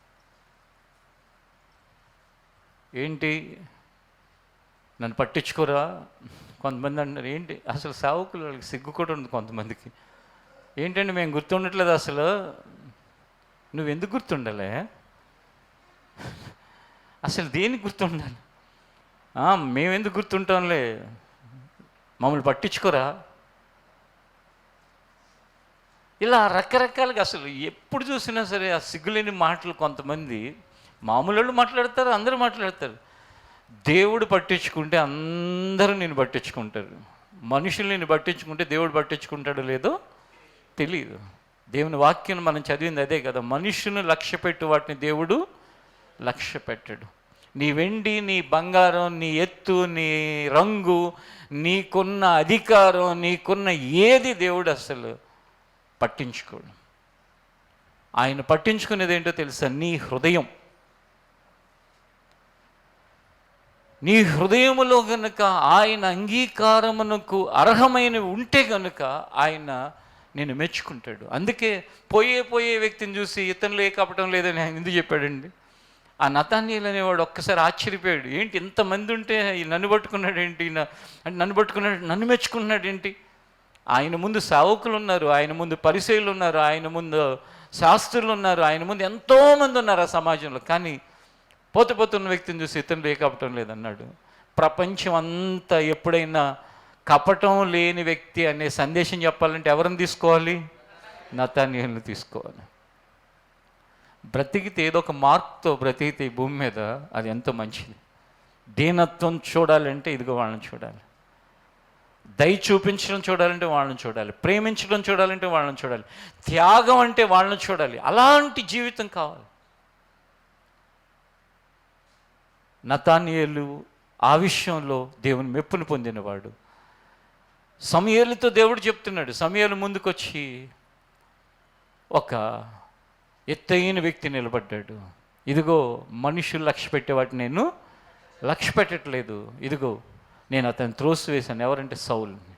ఏంటి నన్ను పట్టించుకోరా? కొంతమంది అంటారు, ఏంటి అసలు సేవకులు వాళ్ళకి సిగ్గు కూడా ఉంది కొంతమందికి. ఏంటంటే మేము గుర్తుండట్లేదు. అసలు నువ్వెందుకు గుర్తుండాలే? అసలు దేనికి గుర్తుండాలి? మేమెందుకు గుర్తుంటాంలే, మమ్మల్ని పట్టించుకోరా? ఇలా రకరకాలుగా అసలు ఎప్పుడు చూసినా సరే ఆ సిగ్గులేని మాటలు కొంతమంది మామూలు మాట్లాడతారు, అందరూ మాట్లాడతారు. దేవుడు పట్టించుకుంటే అందరూ నేను పట్టించుకుంటారు. మనుషులు నేను పట్టించుకుంటే దేవుడు పట్టించుకుంటాడో లేదో తెలియదు. దేవుని వాక్యం మనం చదివింది అదే కదా. మనుషుని లక్ష్య పెట్టు వాటిని దేవుడు లక్ష్య పెట్టడు. నీ వెండి, నీ బంగారం, నీ ఎత్తు, నీ రంగు, నీకున్న అధికారం, నీకున్న ఏది దేవుడు అసలు పట్టించుకోడు. ఆయన పట్టించుకునేది ఏంటో తెలుసా? నీ హృదయం. నీ హృదయములో గనుక ఆయన అంగీకారమునకు అర్హమైనవి ఉంటే గనుక ఆయన నేను మెచ్చుకుంటాడు. అందుకే పోయే వ్యక్తిని చూసి ఇతనిలో ఏ కపటం లేదని ఆయన ఎందుకు చెప్పాడండి? ఆ నతానీయులు అనేవాడు ఒక్కసారి ఆశ్చర్యపోయాడు. ఏంటి ఇంతమంది ఉంటే నన్ను పట్టుకున్నాడు ఏంటి? నన్ను మెచ్చుకున్నాడు ఏంటి? ఆయన ముందు సేవకులు ఉన్నారు, ఆయన ముందు పరిసయ్యులు ఉన్నారు, ఆయన ముందు శాస్త్రులు ఉన్నారు, ఆయన ముందు ఎంతోమంది ఉన్నారు ఆ సమాజంలో. కానీ పోతున్న వ్యక్తిని చూసి ఇతనిలో ఏ కపటం లేదన్నాడు. ప్రపంచం అంతా ఎప్పుడైనా కపటం లేని వ్యక్తి అనే సందేశం చెప్పాలంటే ఎవరిని తీసుకోవాలి? నతానీయుల్ని తీసుకోవాలి. బ్రతికితే ఏదో ఒక మార్క్తో బ్రతికితే ఈ భూమి మీద అది ఎంతో మంచిది. దీనత్వం చూడాలంటే ఇదిగో వాళ్ళని చూడాలి, దయ చూపించడం చూడాలంటే వాళ్ళని చూడాలి, ప్రేమించడం చూడాలంటే వాళ్ళని చూడాలి, త్యాగం అంటే వాళ్ళని చూడాలి. అలాంటి జీవితం కావాలి. నతానీయేలు ఆ విషయంలో దేవుని మెప్పును పొందినవాడు. సమూయేలుతో దేవుడు చెప్తున్నాడు. సమూయేలు ముందుకొచ్చి ఒక ఎత్తైన వ్యక్తి నిలబడ్డాడు. ఇదిగో మనుషులు లక్ష్య పెట్టే వాటిని నేను లక్ష్య పెట్టట్లేదు. ఇదిగో నేను అతన్ని త్రోసివేశాను. ఎవరంటే సౌలుని.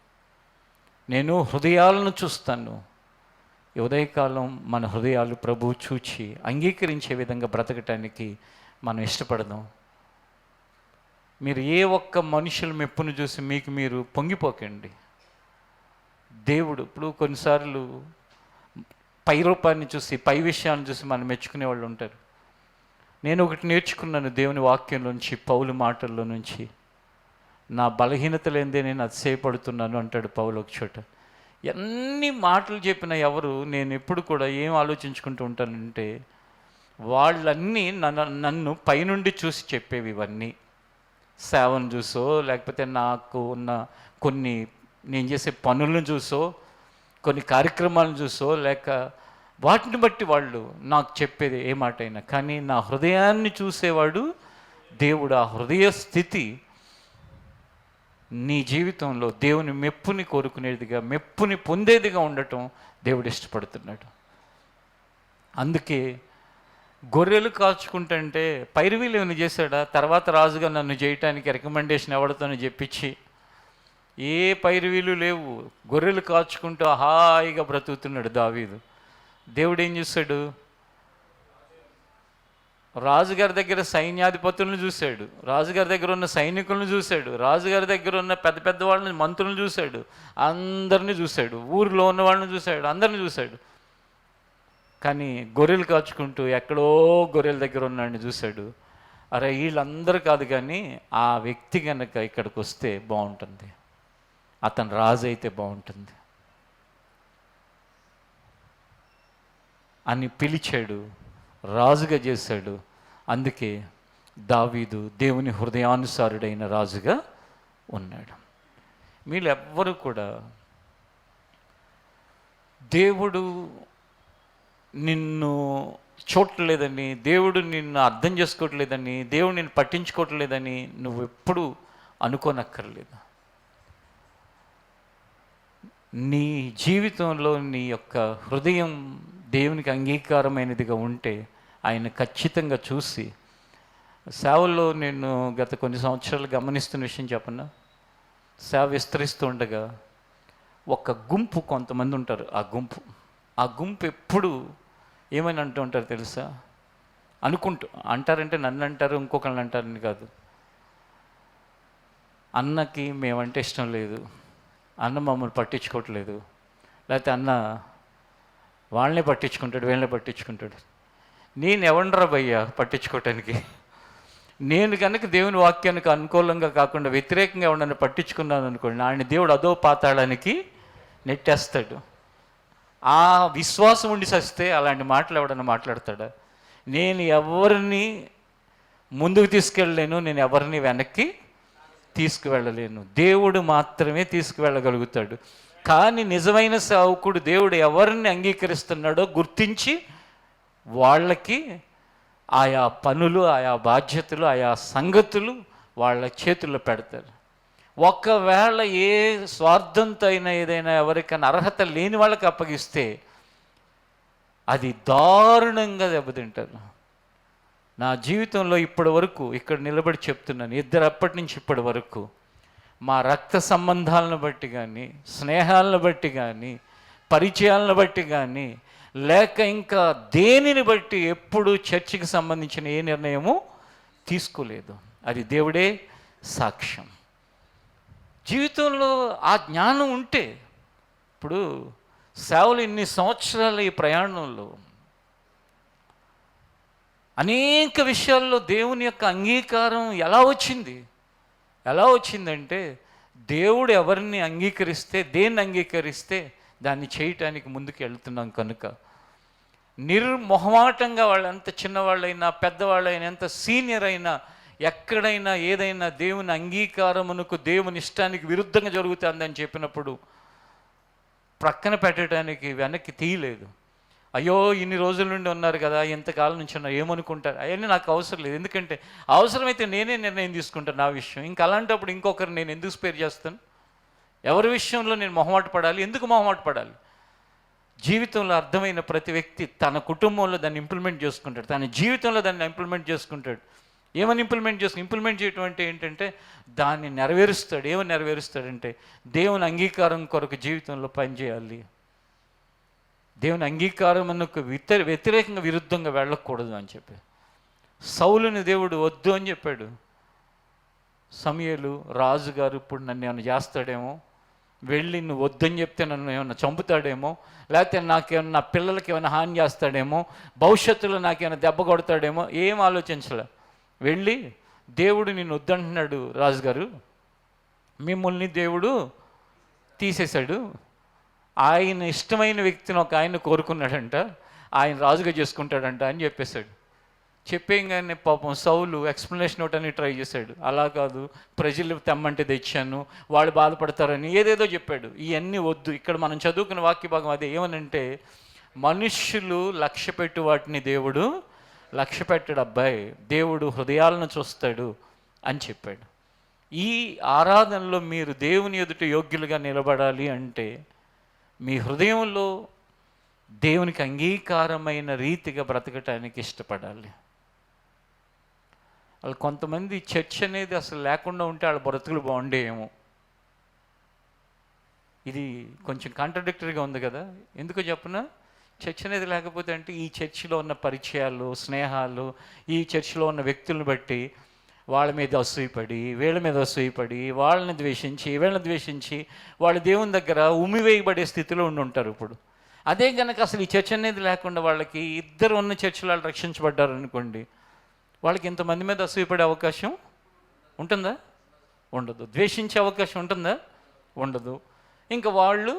నేను హృదయాలను చూస్తాను. ఈ ఉదయకాలం మన హృదయాలు ప్రభువు చూచి అంగీకరించే విధంగా బ్రతకటానికి మనం ఇష్టపడదాం. మీరు ఏ ఒక్క మనుషుల మెప్పును చూసి మీకు మీరు పొంగిపోకండి. దేవుడు ఇప్పుడు కొన్నిసార్లు పై రూపాన్ని చూసి, పై విషయాన్ని చూసి మనం మెచ్చుకునే వాళ్ళు ఉంటారు. నేను ఒకటి నేర్చుకున్నాను దేవుని వాక్యంలోంచి, పౌలు మాటల్లో నుంచి. నా బలహీనతలేందే నేను అతిశయపడుతున్నాను అంటాడు పౌలు ఒక చోట. ఎన్ని మాటలు చెప్పినా ఎవరు, నేను ఎప్పుడు కూడా ఏం ఆలోచించుకుంటూ ఉంటానంటే, వాళ్ళన్నీ నన్ను పైనుండి చూసి చెప్పేవి. ఇవన్నీ సేవను చూసో, లేకపోతే నాకు ఉన్న కొన్ని నేను చేసే పనులను చూసో, కొన్ని కార్యక్రమాలను చూసో, లేక వాటిని బట్టి వాళ్ళు నాకు చెప్పేది ఏ మాట అయినా. కానీ నా హృదయాన్ని చూసేవాడు దేవుడు. ఆ హృదయ స్థితి నీ జీవితంలో దేవుని మెప్పుని కోరుకునేదిగా, మెప్పుని పొందేదిగా ఉండటం దేవుడు ఇష్టపడుతున్నాడు. అందుకే గొర్రెలు కాచుకుంటుంటే పైరువీలు ఏమైనా చేశాడా? తర్వాత రాజుగా నన్ను చేయటానికి రికమెండేషన్ ఎవరితోనో చెప్పించి ఏ పైరువీలు లేవు, గొర్రెలు కాచుకుంటూ హాయిగా బ్రతుకుతున్నాడు దావీదు. దేవుడు ఏం చేశాడు? రాజుగారి దగ్గర సైన్యాధిపతులను చూశాడు, రాజుగారి దగ్గర ఉన్న సైనికులను చూశాడు, రాజుగారి దగ్గర ఉన్న పెద్ద పెద్ద వాళ్ళని, మంత్రులను చూశాడు, అందరినీ చూశాడు, ఊరిలో ఉన్న వాళ్ళని చూశాడు, అందరిని చూశాడు. కానీ గొర్రెలు కాచుకుంటూ ఎక్కడో గొర్రెల దగ్గర ఉన్నాడిని చూశాడు. అరే వీళ్ళందరూ కాదు, కానీ ఆ వ్యక్తి కనుక ఇక్కడికి వస్తే బాగుంటుంది, అతను రాజు అయితే బాగుంటుంది అని పిలిచాడు, రాజుగా చేశాడు. అందుకే దావీదు దేవుని హృదయానుసారుడైన రాజుగా ఉన్నాడు. వీళ్ళెవ్వరూ కూడా దేవుడు నిన్ను చూడలేదని, దేవుడు నిన్ను అర్థం చేసుకోవట్లేదని, దేవుడు నిన్ను పట్టించుకోవట్లేదని నువ్వు ఎప్పుడు అనుకోనక్కర్లేదు. నీ జీవితంలో నీ యొక్క హృదయం దేవునికి అంగీకారమైనదిగా ఉంటే ఆయన ఖచ్చితంగా చూసి, సేవలో నేను గత కొన్ని సంవత్సరాలు గమనిస్తున్న విషయం చెప్పన్నా, సేవ విస్తరిస్తూ ఉండగా ఒక గుంపు కొంతమంది ఉంటారు. ఆ గుంపు ఎప్పుడు ఏమని అంటూ ఉంటారు తెలుసా? అంటారంటే నన్ను అంటారు, ఇంకొకళ్ళని అంటారని కాదు. అన్నకి మేమంటే ఇష్టం లేదు, అన్న మమ్మల్ని పట్టించుకోవట్లేదు, లేకపోతే అన్న వాళ్ళనే పట్టించుకుంటాడు, వీళ్ళనే పట్టించుకుంటాడు. నేను ఎవడరా భయ్యా పట్టించుకోవటానికి? నేను కనుక దేవుని వాక్యానికి అనుకూలంగా కాకుండా వ్యతిరేకంగా ఎవడన్నా పట్టించుకున్నాను అనుకోండి, ఆయన దేవుడు అదో పాతాళానికి నెట్టేస్తాడు. ఆ విశ్వాసం ఉండి సస్తే అలాంటి మాటలు ఎవడన్నా మాట్లాడతాడా? నేను ఎవరిని ముందుకు తీసుకెళ్ళలేను, నేను ఎవరిని వెనక్కి తీసుకువెళ్ళలేను. దేవుడు మాత్రమే తీసుకువెళ్ళగలుగుతాడు. కానీ నిజమైన సేవకుడు దేవుడు ఎవరిని అంగీకరిస్తున్నాడో గుర్తించి వాళ్ళకి ఆయా పనులు, ఆయా బాధ్యతలు, ఆయా సంగతులు వాళ్ళ చేతుల్లో పెడతారు. ఒకవేళ ఏ స్వార్థంతో అయినా ఏదైనా ఎవరికైనా అర్హత లేని వాళ్ళకి అప్పగిస్తే అది దారుణంగా దెబ్బతింటారు. నా జీవితంలో ఇప్పటి వరకు ఇక్కడ నిలబడి చెప్తున్నాను, అప్పటి నుంచి ఇప్పటి వరకు మా రక్త సంబంధాలను బట్టి కానీ, స్నేహాలను బట్టి కానీ, పరిచయాలను బట్టి కానీ, లేక ఇంకా దేనిని బట్టి ఎప్పుడు చర్చికి సంబంధించిన ఏ నిర్ణయము తీసుకోలేదు. అది దేవుడే సాక్ష్యం. జీవితంలో ఆ జ్ఞానం ఉంటే, ఇప్పుడు సేవలు ఇన్ని సంవత్సరాల ఈ ప్రయాణంలో అనేక విషయాల్లో దేవుని యొక్క అంగీకారం ఎలా వచ్చిందంటే, దేవుడు ఎవరిని అంగీకరిస్తే, దేన్ని అంగీకరిస్తే దాన్ని చేయటానికి ముందుకు వెళ్తున్నాం కనుక నిర్మొహమాటంగా వాళ్ళు ఎంత చిన్నవాళ్ళైనా పెద్దవాళ్ళైనా ఎంత సీనియర్ అయినా ఎక్కడైనా ఏదైనా దేవుని అంగీకారమునకు దేవుని ఇష్టానికి విరుద్ధంగా జరుగుతుందని చెప్పినప్పుడు ప్రక్కన పెట్టడానికి వెనక్కి తీయలేదు. అయ్యో ఇన్ని రోజుల నుండి ఉన్నారు కదా, ఇంతకాలం నుంచి ఉన్నారు, ఏమనుకుంటారు, అవన్నీ నాకు అవసరం లేదు. ఎందుకంటే అవసరమైతే నేనే నిర్ణయం తీసుకుంటాను నా విషయం. ఇంకా అలాంటప్పుడు ఇంకొకరు నేను ఎందుకు స్పేర్ చేస్తాను? ఎవరి విషయంలో నేను మొహమాట పడాలి? ఎందుకు మొహమాట పడాలి? జీవితంలో అర్థమైన ప్రతి వ్యక్తి తన కుటుంబంలో దాన్ని ఇంప్లిమెంట్ చేసుకుంటాడు, తన జీవితంలో దాన్ని ఇంప్లిమెంట్ చేసుకుంటాడు. ఏమని ఇంప్లిమెంట్ చేయటం అంటే ఏంటంటే దాన్ని నెరవేరుస్తాడు. ఏమని నెరవేరుస్తాడంటే దేవుని అంగీకారం కొరకు జీవితంలో పనిచేయాలి. దేవుని అంగీకారం అన్నకు వ్యతిరేకంగా విరుద్ధంగా వెళ్ళకూడదు అని చెప్పి సౌలుని దేవుడు వద్దు అని చెప్పాడు. సమూయేలు రాజుగారు ఇప్పుడు నన్ను ఏమైనా చేస్తాడేమో, వెళ్ళి నువ్వు వద్దని చెప్తే నన్ను ఏమైనా చంపుతాడేమో, లేకపోతే నాకేమైనా నా పిల్లలకి ఏమైనా హాని చేస్తాడేమో, భవిష్యత్తులో నాకేమైనా దెబ్బ కొడతాడేమో, ఏం ఆలోచించలే. వెళ్ళి దేవుడు నిన్ను వద్దంటున్నాడు రాజుగారు, మిమ్మల్ని దేవుడు తీసేశాడు, ఆయన ఇష్టమైన వ్యక్తిని ఒక ఆయన కోరుకున్నాడంట, ఆయన రాజుగా చేసుకుంటాడంట అని చెప్పేశాడు. చెప్పేయంగానే పాపం సౌలు ఎక్స్ప్లెనేషన్ ఒకటని ట్రై చేశాడు. అలా కాదు, ప్రజలు తెమ్మంటే తెచ్చాను, వాళ్ళు బాధపడతారని ఏదేదో చెప్పాడు. ఇవన్నీ వద్దు. ఇక్కడ మనం చదువుకున్న వాక్య భాగం అదే. ఏమనంటే మనుష్యులు లక్ష్యపెట్టు వాటిని దేవుడు లక్ష్యపెట్టాడు అబ్బాయి, దేవుడు హృదయాలను చూస్తాడు అని చెప్పాడు. ఈ ఆరాధనలో మీరు దేవుని ఎదుట యోగ్యులుగా నిలబడాలి అంటే మీ హృదయంలో దేవునికి అంగీకారమైన రీతిగా బ్రతకటానికి ఇష్టపడాలి. వాళ్ళు కొంతమంది చర్చ్ అనేది అసలు లేకుండా ఉంటే వాళ్ళ బ్రతుకులు బాగుండేమో. ఇది కొంచెం కాంట్రడిక్టరీగా ఉంది కదా. ఎందుకో చెప్పనా? చర్చ్ అనేది లేకపోతే అంటే ఈ చర్చిలో ఉన్న పరిచయాలు, స్నేహాలు, ఈ చర్చిలో ఉన్న వ్యక్తులను బట్టి వాళ్ళ మీద అసూయపడి, వీళ్ళ మీద అసూయపడి, వాళ్ళని ద్వేషించి, వీళ్ళని ద్వేషించి, వాళ్ళు దేవుని దగ్గర ఉమ్మివేయబడే స్థితిలో ఉంటారు ఇప్పుడు. అదే కనుక అసలు ఈ చర్చ్ అనేది లేకుండా వాళ్ళకి ఇద్దరు ఉన్న చర్చిలో వాళ్ళు రక్షించబడ్డారు అనుకోండి, వాళ్ళకి ఇంతమంది మీద అసూయపడే అవకాశం ఉంటుందా? ఉండదు. ద్వేషించే అవకాశం ఉంటుందా? ఉండదు. ఇంకా వాళ్ళు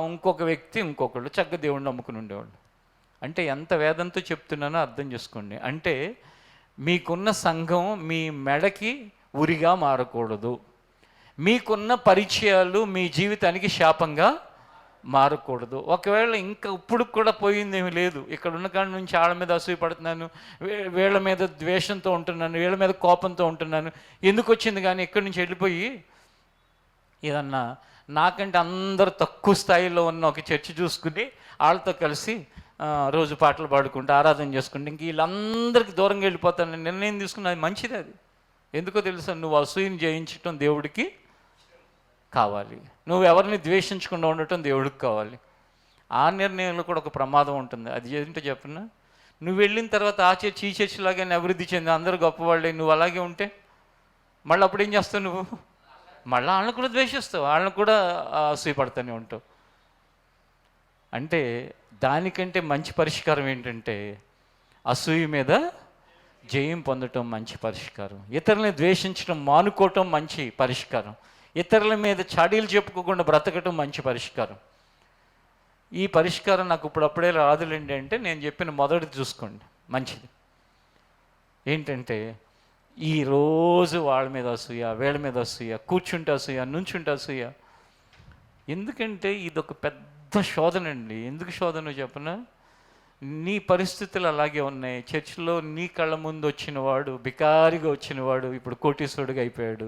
ఇంకొక వ్యక్తి, ఇంకొకళ్ళు చక్కగా దేవుణ్ణి నమ్ముకుని ఉండేవాళ్ళు. అంటే ఎంత వేదంతో చెప్తున్నానో అర్థం చేసుకోండి. అంటే మీకున్న సంఘం మీ మెడకి ఉరిగా మారకూడదు. మీకున్న పరిచయాలు మీ జీవితానికి శాపంగా మారకూడదు. ఒకవేళ ఇంకా ఇప్పుడు కూడా పోయిందేమీ లేదు, ఇక్కడ ఉన్న కాడి నుంచి వాళ్ళ మీద అసూయపడుతున్నాను, వీళ్ళ మీద ద్వేషంతో ఉంటున్నాను, వీళ్ళ మీద కోపంతో ఉంటున్నాను, ఎందుకు వచ్చింది కానీ ఇక్కడి నుంచి వెళ్ళిపోయి ఏదన్నా నాకంటే అందరూ తక్కువ స్థాయిలో ఉన్న ఒక చర్చి చూసుకుని వాళ్ళతో కలిసి రోజు పాటలు పాడుకుంటూ ఆరాధన చేసుకుంటే ఇంక వీళ్ళందరికీ దూరంగా వెళ్ళిపోతాను నిర్ణయం తీసుకుని అది మంచిది. అది ఎందుకో తెలుసా? నువ్వు అసూయని జయించటం దేవుడికి కావాలి, నువ్వు ఎవరిని ద్వేషించకుండా ఉండటం దేవుడికి కావాలి. ఆ నిర్ణయంలో కూడా ఒక ప్రమాదం ఉంటుంది. అది ఏంటో చెప్పిన, నువ్వు వెళ్ళిన తర్వాత ఆ చర్చి ఈ చర్చి లాగానే అభివృద్ధి చెంది అందరూ గొప్పవాళ్ళే, నువ్వు అలాగే ఉంటే మళ్ళీ అప్పుడు ఏం చేస్తావు? నువ్వు మళ్ళీ వాళ్ళని కూడా ద్వేషిస్తావు, వాళ్ళని కూడా అసూయపడుతూనే ఉంటావు. అంటే దానికంటే మంచి పరిష్కారం ఏంటంటే అసూయ మీద జయం పొందటం మంచి పరిష్కారం. ఇతరులని ద్వేషించడం మానుకోవటం మంచి పరిష్కారం. ఇతరుల మీద చాడీలు చెప్పుకోకుండా బ్రతకటం మంచి పరిష్కారం. ఈ పరిష్కారం నాకు ఇప్పుడప్పుడే రాదులేండి అంటే నేను చెప్పిన మొదటిది చూసుకోండి, మంచిది. ఏంటంటే ఈరోజు వాళ్ళ మీద అసూయ, వీళ్ళ మీద అసూయ, కూర్చుంటే అసూయ, నుంచుంటే అసూయ. ఎందుకంటే ఇదొక పెద్ద శోధన అండి. ఎందుకు శోధన చెప్పనా? నీ పరిస్థితులు అలాగే ఉన్నాయి. చర్చిలో నీ కళ్ళ ముందు వచ్చినవాడు, బికారిగా వచ్చినవాడు ఇప్పుడు కోటీశ్వరుడిగా అయిపోయాడు.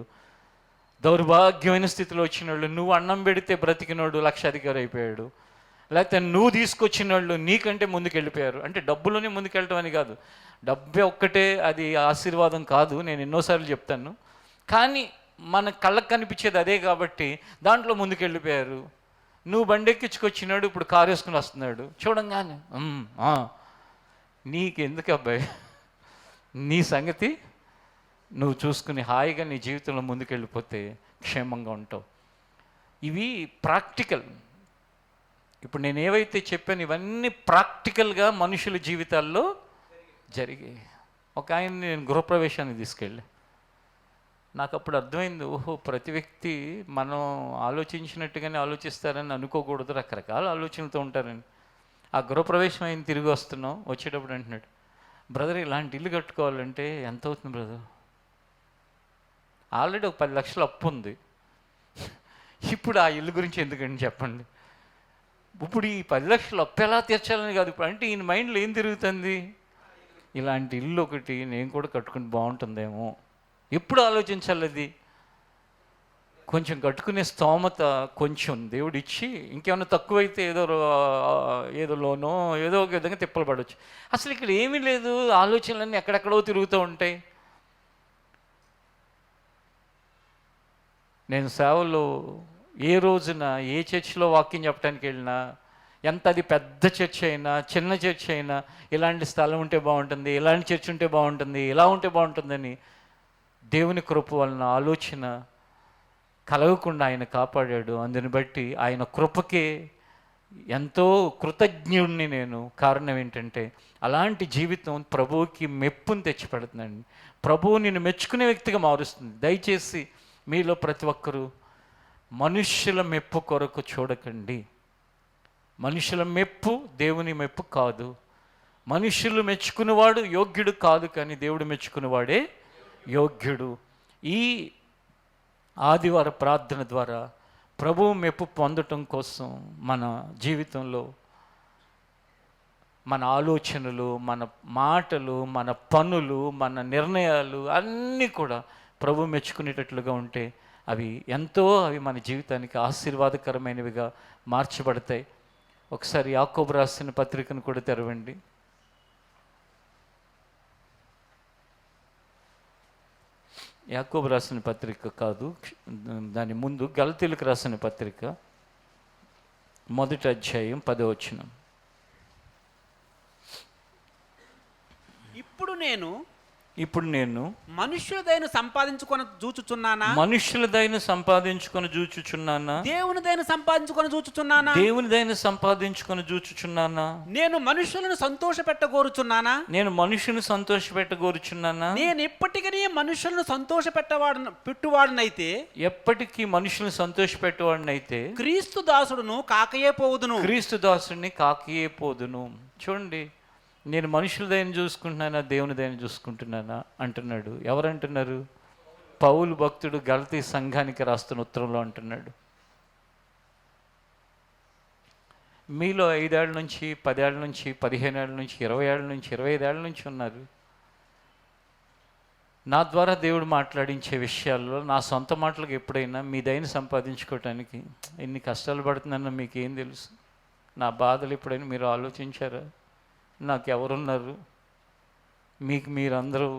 దౌర్భాగ్యమైన స్థితిలో వచ్చిన వాళ్ళు, నువ్వు అన్నం పెడితే బ్రతికినోడు లక్షాధికారి అయిపోయాడు. లేకపోతే నువ్వు తీసుకొచ్చిన వాళ్ళు నీకంటే ముందుకు వెళ్ళిపోయారు. అంటే డబ్బులోనే ముందుకెళ్ళటం అని కాదు, డబ్బే ఒక్కటే అది ఆశీర్వాదం కాదు, నేను ఎన్నోసార్లు చెప్తాను. కానీ మన కళ్ళకు కనిపించేది అదే కాబట్టి దాంట్లో ముందుకు వెళ్ళిపోయారు. నువ్వు బండెక్కించుకొచ్చినాడు, ఇప్పుడు కారు వేసుకుని వస్తున్నాడు, చూడంగానే నీకెందుకు అబ్బాయి, నీ సంగతి నువ్వు చూసుకుని హాయిగా నీ జీవితంలో ముందుకెళ్ళిపోతే క్షేమంగా ఉంటావు. ఇవి ప్రాక్టికల్. ఇప్పుడు నేను ఏవైతే చెప్పాను ఇవన్నీ ప్రాక్టికల్గా మనుషుల జీవితాల్లో జరిగాయి. ఒక ఆయన్ని నేను గృహప్రవేశానికి తీసుకెళ్ళి నాకు అప్పుడు అర్థమైంది, ఓహో ప్రతి వ్యక్తి మనం ఆలోచించినట్టుగానే ఆలోచిస్తారని అనుకోకూడదు, రకరకాల ఆలోచనలతో ఉంటారని. ఆ గృహప్రవేశం అయిన తిరిగి వస్తున్నాం, వచ్చేటప్పుడు అంటున్నాడు, బ్రదర్ ఇలాంటి ఇల్లు కట్టుకోవాలంటే ఎంత అవుతుంది బ్రదర్? ఆల్రెడీ ఒక 10 లక్షలు అప్పు ఉంది, ఇప్పుడు ఆ ఇల్లు గురించి ఎందుకండి చెప్పండి. ఇప్పుడు ఈ 10 లక్షలు అప్పు ఎలా తీర్చాలని కాదు, ఇప్పుడు అంటే ఈయన మైండ్లో ఏం తిరుగుతుంది, ఇలాంటి ఇల్లు ఒకటి నేను కూడా కట్టుకుని బాగుంటుందేమో. ఎప్పుడు ఆలోచించాలి అది. కొంచెం కట్టుకునే స్తోమత కొంచెం దేవుడు ఇచ్చి ఇంకేమైనా తక్కువైతే ఏదో లోనో ఏదో ఒక విధంగా తిప్పలు పడవచ్చు. అసలు ఇక్కడ ఏమీ లేదు, ఆలోచనలన్నీ ఎక్కడెక్కడో తిరుగుతూ ఉంటాయి. నేను సేవలో ఏ రోజున ఏ చర్చిలో వాక్యం చెప్పడానికి వెళ్ళినా, ఎంత అది పెద్ద చర్చ్ అయినా చిన్న చర్చ్ అయినా, ఇలాంటి స్థలం ఉంటే బాగుంటుంది, ఇలాంటి చర్చ్ ఉంటే బాగుంటుంది, ఇలా ఉంటే బాగుంటుందని దేవుని కృప వలన ఆలోచన కలగకుండా ఆయన కాపాడాడు. అందుని బట్టి ఆయన కృపకే ఎంతో కృతజ్ఞుడిని నేను. కారణం ఏంటంటే అలాంటి జీవితం ప్రభువుకి మెప్పుని తెచ్చిపెడుతుందండి. ప్రభువు నిన్ను మెచ్చుకునే వ్యక్తిగా మారుస్తుంది. దయచేసి మీలో ప్రతి ఒక్కరూ మనుష్యుల మెప్పు కొరకు చూడకండి. మనుషుల మెప్పు దేవుని మెప్పు కాదు. మనుషులు మెచ్చుకునేవాడు యోగ్యుడు కాదు, కానీ దేవుడు మెచ్చుకునేవాడే యోగ్యుడు. ఈ ఆదివార ప్రార్థన ద్వారా ప్రభువు మెప్పు పొందటం కోసం మన జీవితంలో మన ఆలోచనలు, మన మాటలు, మన పనులు, మన నిర్ణయాలు అన్నీ కూడా ప్రభు మెచ్చుకునేటట్లుగా ఉంటే అవి మన జీవితానికి ఆశీర్వాదకరమైనవిగా మార్చబడతాయి. ఒకసారి యాకోబు రాసిన పత్రికను కూడా తెరవండి. యాకోబు రాసిన పత్రిక కాదు, దాని ముందు గలతీలకు రాసిన పత్రిక 1వ అధ్యాయం 10వ వచనం. ఇప్పుడు నేను మనుష్యుల దయను సంపాదించుకొని జూచుచున్నానా దేవుని దయను సంపాదించుకొని జూచుచున్నానా నేను మనుషులను సంతోషపెట్టగోరుచున్నానా నేను ఎప్పటికీ మనుషులను సంతోషపెట్టవాడినైతే క్రీస్తు దాసుడిని కాకయే పోదును. చూడండి, నేను మనుషుల దయను చూసుకుంటున్నానా దేవుని దయను చూసుకుంటున్నానా అంటున్నాడు. ఎవరంటున్నారు? పౌలు భక్తుడు గలతీ సంఘానికి రాస్తున్న ఉత్తరంలో అంటున్నాడు. మీలో 5 ఏళ్ల నుంచి 10 ఏళ్ల నుంచి 15 ఏళ్ల నుంచి 20 ఏళ్ల నుంచి 25 ఏళ్ల నుంచి ఉన్నారు. నా ద్వారా దేవుడు మాట్లాడించే విషయాల్లో నా సొంత మాటలకు ఎప్పుడైనా మీ దయని సంపాదించుకోవటానికి ఎన్ని కష్టాలు పడుతున్నానో మీకు ఏం తెలుసు? నా బాధలు ఎప్పుడైనా మీరు ఆలోచించారా? నాకు ఎవరున్నారు? మీకు మీరందరూ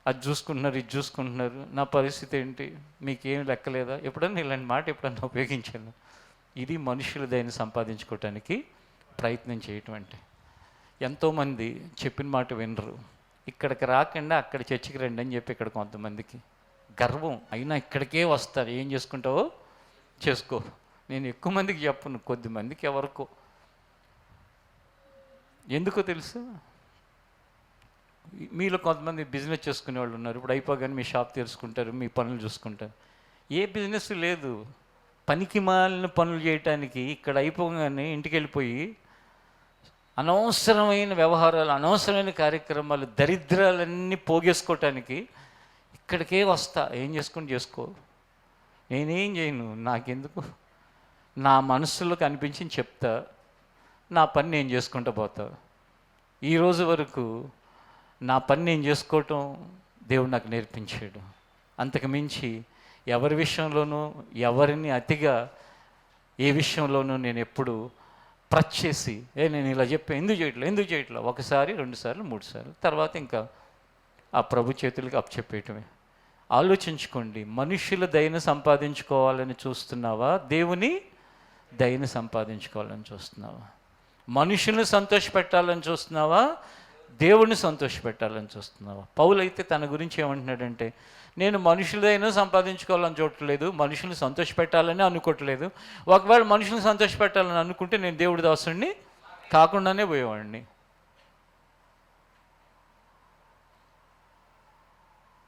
అది చూసుకుంటున్నారు, ఇది చూసుకుంటున్నారు, నా పరిస్థితి ఏంటి? మీకేం లెక్కలేదా? ఎప్పుడన్నా ఇలాంటి మాట ఎప్పుడన్నా ఉపయోగించాను? ఇది మనుషుల దయని సంపాదించుకోవటానికి ప్రయత్నం చేయటం అంటే. ఎంతోమంది చెప్పిన మాట వినరు. ఇక్కడికి రాకుండా అక్కడ చర్చికి రండి అని చెప్పి ఇక్కడ కొంతమందికి గర్వం, అయినా ఇక్కడికే వస్తారు. ఏం చేసుకుంటావో చేసుకో. నేను ఎక్కువ మందికి చెప్పను, కొద్దిమందికి ఎవరికో. ఎందుకో తెలుసు? మీలో కొంతమంది బిజినెస్ చేసుకునే వాళ్ళు ఉన్నారు. ఇప్పుడు అయిపోగానే మీ షాప్ తెరుచుకుంటారు, మీ పనులు చూసుకుంటారు. ఏ బిజినెస్ లేదు, పనికి మాలిన పనులు చేయటానికి ఇక్కడ అయిపోగానే ఇంటికి వెళ్ళిపోయి అనవసరమైన వ్యవహారాలు, అనవసరమైన కార్యక్రమాలు, దరిద్రాలన్నీ పోగేసుకోవటానికి ఇక్కడికే వస్తా. ఏం చేసుకుని చేసుకో, నేనేం చేయను, నాకెందుకు? నా మనసులో కనిపించింది చెప్తా, నా పని నేను చేసుకుంటూ పోతా. ఈరోజు వరకు నా పని నేను చేసుకోవటం దేవుడు నాకు నేర్పించాడు. అంతకు మించి ఎవరి విషయంలోనూ, ఎవరిని అతిగా ఏ విషయంలోనూ నేను ఎప్పుడు ప్రచ్ చేసి నేను ఇలా చెప్పా ఎందుకు చేయట్లా 1 సారి 2 సార్లు 3 సార్లు తర్వాత ఇంకా ఆ ప్రభు చేతులకి అప్పచెప్పేయటమే. ఆలోచించుకోండి, మనుషుల దయను సంపాదించుకోవాలని చూస్తున్నావా? దేవుని దయను సంపాదించుకోవాలని చూస్తున్నావా? మనుషులను సంతోషపెట్టాలని చూస్తున్నావా? దేవుణ్ణి సంతోషపెట్టాలని చూస్తున్నావా? పౌలు అయితే తన గురించి ఏమంటున్నాడంటే, నేను మనుషులైనా సంపాదించుకోవాలని చూడట్లేదు, మనుషులను సంతోషపెట్టాలని అనుకోవట్లేదు. ఒకవేళ మనుషులను సంతోషపెట్టాలని అనుకుంటే నేను దేవుడి దాసుడిని కాకుండానే పోయేవాడిని.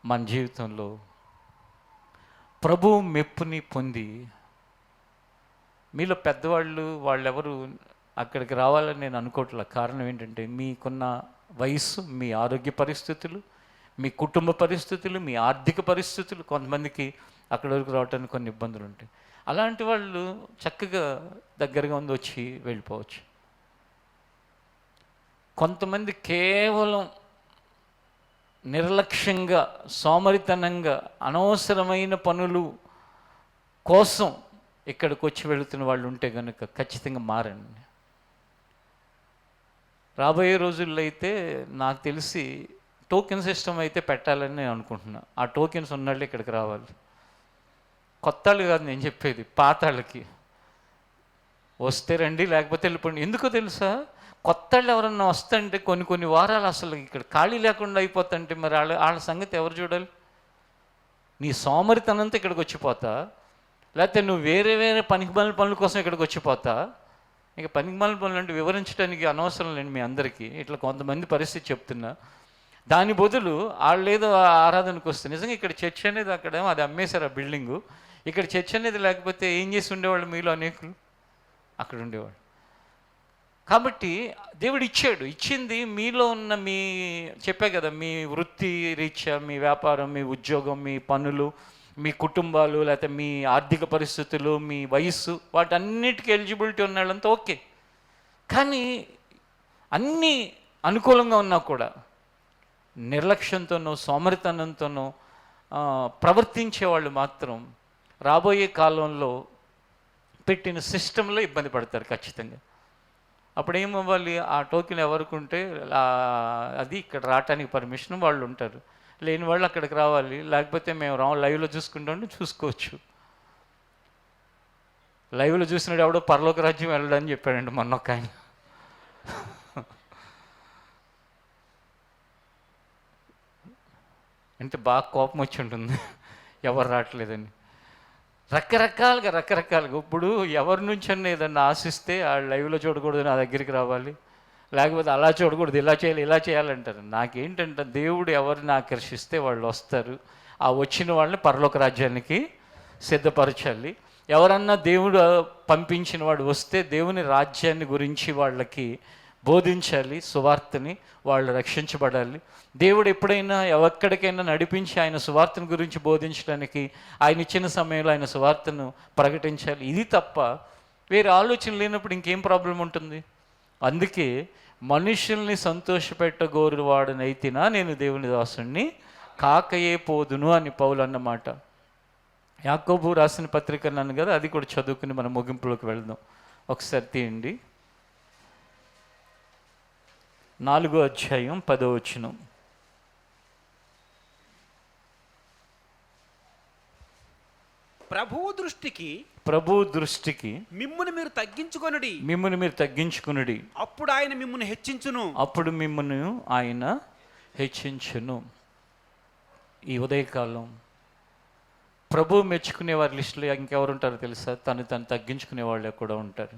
మన జీవితంలో ప్రభువు మెప్పుని పొంది, మీలో పెద్దవాళ్ళు వాళ్ళెవరు అక్కడికి రావాలని నేను అనుకోవట్లే. కారణం ఏంటంటే, మీకున్న వయసు, మీ ఆరోగ్య పరిస్థితులు, మీ కుటుంబ పరిస్థితులు, మీ ఆర్థిక పరిస్థితులు, కొంతమందికి అక్కడి వరకు రావడానికి కొన్ని ఇబ్బందులు ఉంటాయి. అలాంటి వాళ్ళు చక్కగా దగ్గరగా ఉంది వచ్చి వెళ్ళిపోవచ్చు. కొంతమంది కేవలం నిర్లక్ష్యంగా, సోమరితనంగా, అనవసరమైన పనులు కోసం ఇక్కడికి వచ్చి వెళుతున్న వాళ్ళు ఉంటే కనుక ఖచ్చితంగా మారండి. రాబోయే రోజుల్లో అయితే నాకు తెలిసి టోకెన్ సిస్టమ్ అయితే పెట్టాలని నేను అనుకుంటున్నా. ఆ టోకెన్స్ ఉన్నవాళ్ళు ఇక్కడికి రావాలి. కొత్త వాళ్ళు కాదు నేను చెప్పేది, పాత వాళ్ళకి. వస్తే రండి, లేకపోతే వెళ్ళిపోండి. ఎందుకో తెలుసా? కొత్త వాళ్ళు ఎవరన్నా వస్తుంటే కొన్ని వారాలు అసలు ఇక్కడ ఖాళీ లేకుండా అయిపోతుంటే మరి వాళ్ళ సంగతి ఎవరు చూడాలి? నీ సోమరితనంతో ఇక్కడికి వచ్చిపోతా, లేకపోతే నువ్వు వేరే పనికిమాలిన పనుల కోసం ఇక్కడికి వచ్చిపోతా. ఇక పనికిమాలిన పనులు అంటే వివరించడానికి అనవసరం లేని మీ అందరికీ ఇట్లా కొంతమంది పరిస్థితి చెప్తున్నా. దాని బదులు వాళ్ళు ఏదో ఆరాధనకు వస్తే, నిజంగా ఇక్కడ చర్చ్ అనేది అక్కడేమో అది అమ్మేశారు ఆ బిల్డింగు. ఇక్కడ చర్చ్ అనేది లేకపోతే ఏం చేసి ఉండేవాళ్ళు మీలో అనేకులు? అక్కడ ఉండేవాళ్ళు. కాబట్టి దేవుడు ఇచ్చింది మీలో ఉన్న మీ చెప్పే కదా, మీ వృత్తి రీత్యా, మీ వ్యాపారం, మీ ఉద్యోగం, మీ పనులు, మీ కుటుంబాలు, లేకపోతే మీ ఆర్థిక పరిస్థితులు, మీ వయస్సు, వాటన్నిటికీ ఎలిజిబిలిటీ ఉన్న వాళ్ళంతా ఓకే. కానీ అన్నీ అనుకూలంగా ఉన్నా కూడా నిర్లక్ష్యంతోనో పెట్టిన సిస్టంలో ఇబ్బంది పడతారు ఖచ్చితంగా. అప్పుడు ఏమవ్వాలి, ఆ టోకెన్ ఎవరికి ఉంటే అది ఇక్కడ రావటానికి పర్మిషన్ వాళ్ళు ఉంటారు, లేని వాళ్ళు అక్కడికి రావాలి. లేకపోతే మేము లైవ్లో చూసుకుంటాం, చూసుకోవచ్చు. లైవ్లో చూసినాడు ఎవడో పరలోక రాజ్యం వెళ్ళడని చెప్పాడండి మొన్న ఒక ఆయన. అంటే బాగా కోపం వచ్చి ఉంటుంది ఎవరు రావట్లేదని. రకరకాలుగా ఇప్పుడు ఎవరి నుంచన్నా ఏదన్నా ఆశిస్తే ఆ లైవ్లో చూడకూడదు, నా దగ్గరికి రావాలి, లేకపోతే అలా చూడకూడదు, ఇలా చేయాలంటారు. నాకేంటంటే దేవుడు ఎవరిని ఆకర్షిస్తే వాళ్ళు వస్తారు, ఆ వచ్చిన వాళ్ళని పరలోక రాజ్యానికి సిద్ధపరచాలి. ఎవరన్నా దేవుడు పంపించిన వాడు వస్తే దేవుని రాజ్యాన్ని గురించి వాళ్ళకి బోధించాలి, సువార్తని, వాళ్ళు రక్షించబడాలి. దేవుడు ఎప్పుడైనా ఎక్కడికైనా నడిపించి ఆయన సువార్తను గురించి బోధించడానికి ఆయన ఇచ్చిన సమయంలో ఆయన సువార్తను ప్రకటించాలి. ఇది తప్ప వేరే ఆలోచన లేనప్పుడు ఇంకేం ప్రాబ్లం ఉంటుంది? అందుకే మనుషుల్ని సంతోషపెట్టగోరువాడనైతినా నేను దేవుని దాసుణ్ణి కాకయే పోదును అని పౌలు అన్నమాట. యాకోబు రాసిన పత్రిక అన్నాను కదా, అది కూడా చదువుకుని మనం ముగింపులోకి వెళ్దాం. ఒకసారి తీయండి, 4వ అధ్యాయం 10వ వచనం. ప్రభువు దృష్టికి మిమ్మును మీరు తగ్గించుకొనుడి, అప్పుడు ఆయన మిమ్మును హెచ్చించును. ఈ ఉదయకాలం ప్రభు మెచ్చుకునే వారి లిస్టులో ఇంకెవరు ఉంటారో తెలుసా? తను తగ్గించుకునే వాళ్ళే కూడా ఉంటారు.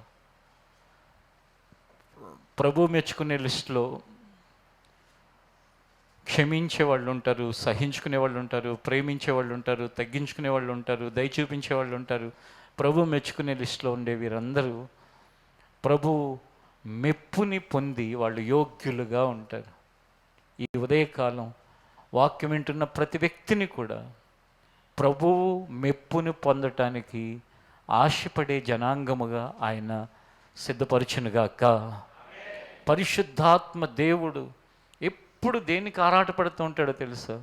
ప్రభు మెచ్చుకునే లిస్టులో క్షమించే వాళ్ళు ఉంటారు, సహించుకునే వాళ్ళు ఉంటారు, ప్రేమించే వాళ్ళు ఉంటారు, తగ్గించుకునే వాళ్ళు ఉంటారు, దయ చూపించే వాళ్ళు ఉంటారు. ప్రభు మెచ్చుకునే లిస్టులో ఉండే వీరందరూ ప్రభు మెప్పుని పొంది వాళ్ళు యోగ్యులుగా ఉంటారు. ఈ ఉదయకాలం వాక్యం వింటున్న ప్రతి వ్యక్తిని కూడా ప్రభువు మెప్పుని పొందటానికి ఆశపడే జనాంగముగా ఆయన సిద్ధపరచునుగాక. పరిశుద్ధాత్మ దేవుడు ఎప్పుడు దేనికి ఆరాటపడుతూ ఉంటాడో తెలుసా?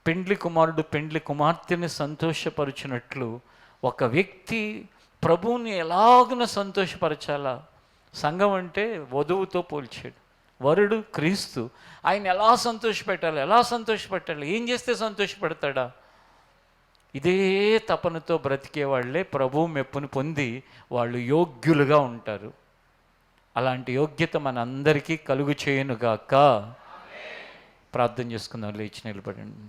పెండ్లి కుమారుడు పెండ్లి కుమార్తెని సంతోషపరచినట్లు ఒక వ్యక్తి ప్రభువుని ఎలాగున సంతోషపరచాలా? సంఘం అంటే వధువుతో పోల్చాడు, వరుడు క్రీస్తు. ఆయన ఎలా సంతోషపెట్టాలి, ఏం చేస్తే సంతోషపెడతాడా? ఇదే తపనతో బ్రతికే వాళ్ళే ప్రభు మెప్పుని పొంది వాళ్ళు యోగ్యులుగా ఉంటారు. అలాంటి యోగ్యత మనందరికీ కలుగు చేయునుగాక. ప్రార్థన చేసుకుందాం, లేచి నిలబడండి.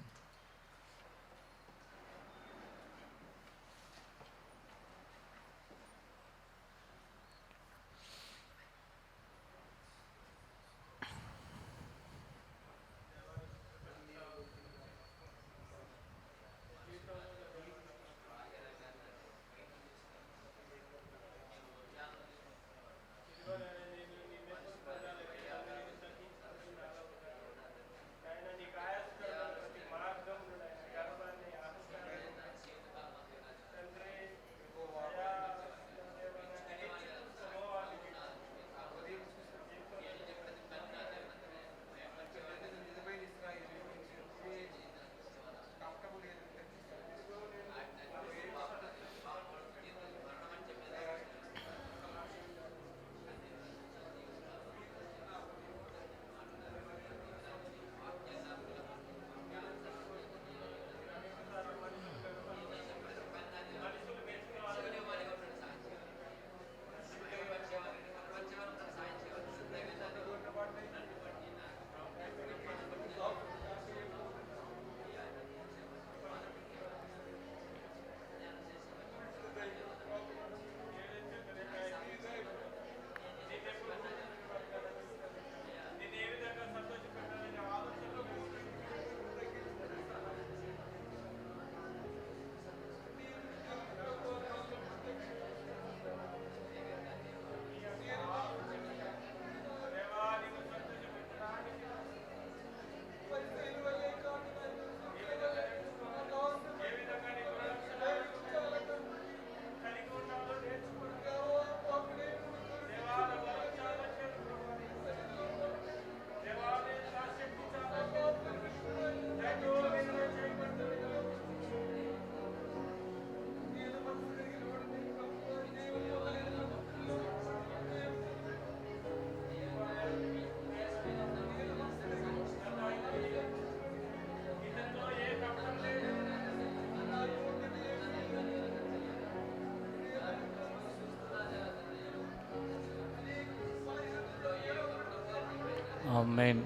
ఆమేన్.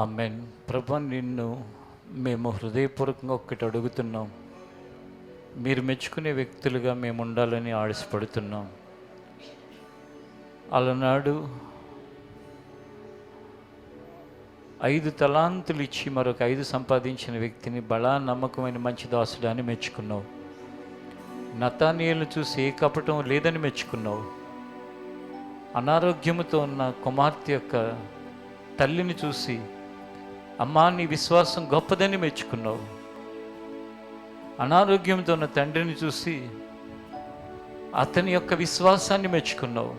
ఆమేన్. ప్రభు, నిన్ను మేము హృదయపూర్వకంగా ఒక్కటి అడుగుతున్నాం. మీరు మెచ్చుకునే వ్యక్తులుగా మేము ఉండాలని ఆశపడుతున్నాం. అలనాడు 5 తలాంతులు ఇచ్చి మరొక 5 సంపాదించిన వ్యక్తిని బలా నమ్మకమైన మంచి దాసుడు అని మెచ్చుకున్నావు. నతానీయులను చూసి ఏ కపటం లేదని మెచ్చుకున్నావు. అనారోగ్యముతో ఉన్న కుమార్తె యొక్క తల్లిని చూసి అమ్మా నీ విశ్వాసం గొప్పదని మెచ్చుకున్నావు. అనారోగ్యంతో ఉన్న తండ్రిని చూసి అతని యొక్క విశ్వాసాన్ని మెచ్చుకున్నావు.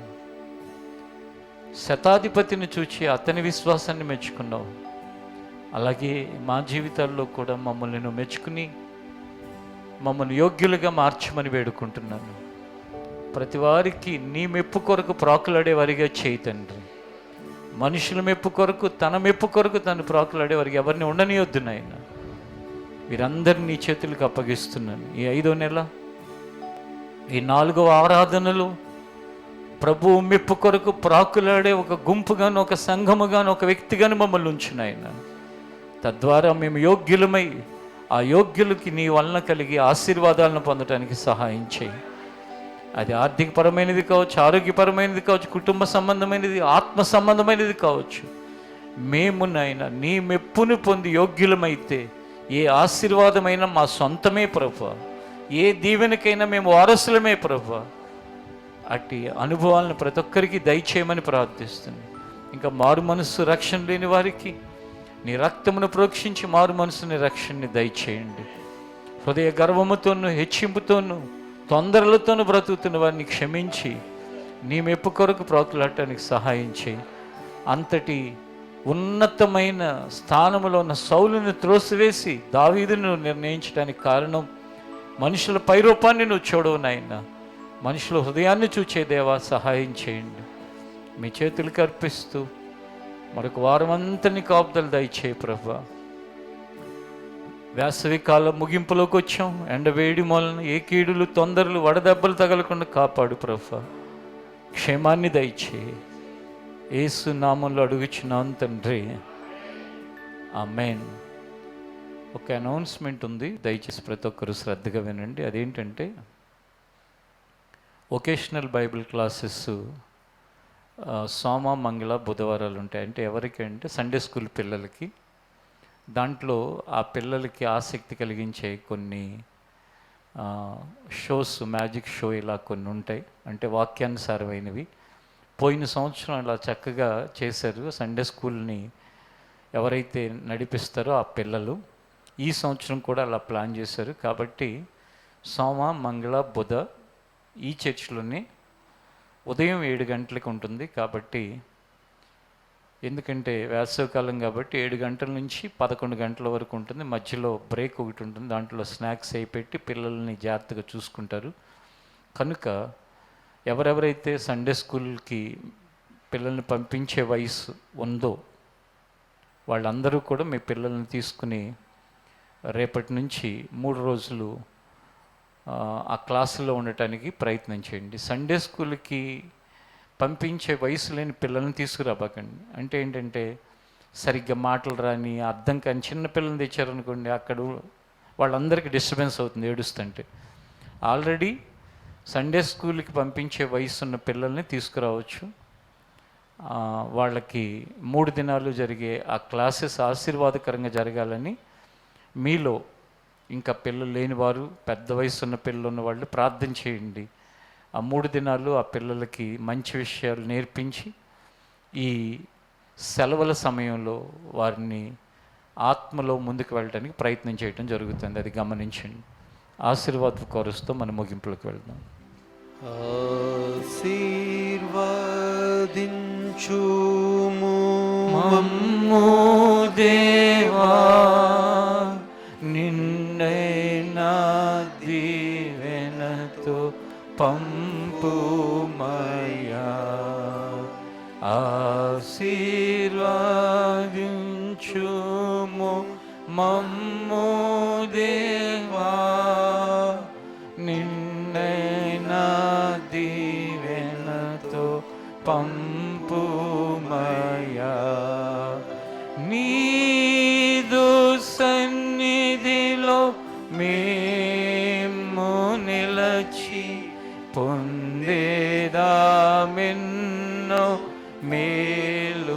శతాధిపతిని చూచి అతని విశ్వాసాన్ని మెచ్చుకున్నావు. అలాగే మా జీవితాల్లో కూడా మమ్మల్ని నువ్వు మెచ్చుకుని మమ్మల్ని యోగ్యులుగా మార్చమని వేడుకుంటున్నాను. ప్రతి వారికి నీ మెప్పు కొరకు ప్రాకులాడేవారిగా చేయి తండ్రి. మనుషుల మెప్పు కొరకు, తన మెప్పు కొరకు తను ప్రాకులాడేవారికి ఎవరిని ఉండనియొద్దు నాయన. వీరందరినీ నీ చేతులకు అప్పగిస్తున్నాను. ఈ 5వ నెల, ఈ 4వ ఆరాధనలు ప్రభువు మెప్పు కొరకు ప్రాకులాడే ఒక గుంపుగాను, ఒక సంఘముగాను, ఒక వ్యక్తిగాను మమ్మల్ని ఉంచునాయన. తద్వారా మేము యోగ్యులమై ఆ యోగ్యులకి నీ వలన కలిగి ఆశీర్వాదాలను పొందడానికి సహాయం చేయి. అది ఆర్థికపరమైనది కావచ్చు, ఆరోగ్యపరమైనది కావచ్చు, కుటుంబ సంబంధమైనది, ఆత్మ సంబంధమైనది కావచ్చు. మేము నాయన నీ మెప్పును పొంది యోగ్యులమైతే ఏ ఆశీర్వాదమైనా మా సొంతమే ప్రభువా, ఏ దీవెనకైనా మేము వారసులమే ప్రభువా. అట్టి అనుభవాలను ప్రతి ఒక్కరికి దయచేయమని ప్రార్థిస్తున్నాను. ఇంకా మారు మనస్సు రక్షణ లేని వారికి నీ రక్తమును ప్రోక్షించి మారు మనసుని రక్షణని దయచేయండి. హృదయ గర్వముతోనూ, హెచ్చింపుతోనూ, తొందరలతోనూ బ్రతుకుతున్న వారిని క్షమించి నీ మెప్పు కొరకు ప్రాకులాడటానికి సహాయం చేయి. అంతటి ఉన్నతమైన స్థానంలో ఉన్న సౌలుని త్రోసివేసి దావీదును నిర్ణయించడానికి కారణం మనుషుల పైరూపాన్ని నువ్వు చూడవు నాయనా. మనుషుల హృదయాన్ని చూచే దేవా సహాయం చేయండి. మీ చేతులకు అర్పిస్తూ మరొక వారం అంతా నీ కాపుదలు దయచేయి ప్రభా. వేసవి కాలం ముగింపులోకి వచ్చాం. ఎండవేడి మూలన ఏ కీడులు, తొందరలు, వడదెబ్బలు తగలకుండా కాపాడు ప్రభా. క్షేమాన్ని దయచేయి. యేసు నామంలో అడుగుచున్నాను తండ్రి, ఆమేన్. ఒక అనౌన్స్మెంట్ ఉంది, దయచేసి ప్రతి ఒక్కరు శ్రద్ధగా వినండి. అదేంటంటే వొకేషనల్ బైబిల్ క్లాసెస్ సోమ, మంగళ, బుధవారాలు ఉంటాయి. అంటే ఎవరికి అంటే సండే స్కూల్ పిల్లలకి. దాంట్లో ఆ పిల్లలకి ఆసక్తి కలిగించే కొన్ని షోస్, మ్యాజిక్ షో ఇలా కొన్ని ఉంటాయి. అంటే వాక్యానుసారమైనవి. పోయిన సంవత్సరం అలా చక్కగా చేశారు. సండే స్కూల్ని ఎవరైతే నడిపిస్తారో ఆ పిల్లలు ఈ సంవత్సరం కూడా అలా ప్లాన్ చేశారు. కాబట్టి సోమ, మంగళ, బుధ ఈ చర్చిలోనే ఉదయం 7 గంటలకు ఉంటుంది. కాబట్టి ఎందుకంటే వేసవికాలం కాబట్టి 7 గంటల నుంచి 11 గంటల వరకు ఉంటుంది. మధ్యలో బ్రేక్ ఒకటి ఉంటుంది. దాంట్లో స్నాక్స్ అయి పెట్టి పిల్లల్ని జాగ్రత్తగా చూసుకుంటారు. కనుక ఎవరెవరైతే సండే స్కూల్కి పిల్లల్ని పంపించే వయసు ఉందో వాళ్ళందరూ కూడా మీ పిల్లల్ని తీసుకుని రేపటి నుంచి 3 రోజులు ఆ క్లాసులో ఉండటానికి ప్రయత్నం చేయండి. సండే స్కూల్కి పంపించే వయసు లేని పిల్లల్ని తీసుకురాబాకండి. అంటే ఏంటంటే సరిగ్గా మాటలు రాని, అర్థం కాని చిన్న పిల్లల్ని తెచ్చారనుకోండి, అక్కడ వాళ్ళందరికీ డిస్టర్బెన్స్ అవుతుంది ఏడుస్తుంటే. ఆల్రెడీ సండే స్కూల్కి పంపించే వయసు ఉన్న పిల్లల్ని తీసుకురావచ్చు. వాళ్ళకి 3 దినాలు జరిగే ఆ క్లాసెస్ ఆశీర్వాదకరంగా జరగాలని మీలో ఇంకా పిల్లలు లేని వారు, పెద్ద వయసు ఉన్న పిల్లలు ఉన్న వాళ్ళు ప్రార్థన చేయండి. ఆ 3 దినాలు ఆ పిల్లలకి మంచి విషయాలు నేర్పించి ఈ సెలవుల సమయంలో వారిని ఆత్మలో ముందుకు వెళ్ళడానికి ప్రయత్నం చేయడం జరుగుతుంది. అది గమనించండి. ఆశీర్వాద కోరుస్తూ మన ముగింపులకు వెళ్దాం. ఆశీర్వదించుము మమ్ము దేవా, నిన్నైనా దీవెనతో పంపుమయ్యా. ఆశీర్వదించుము మమ్ము దేవా, నిన్నైనా దీవెనతో పంపుమయ్యా. మయా నీదు సన్నిధిలో మేము నిలచి పొందేదామెన్నో మేలులను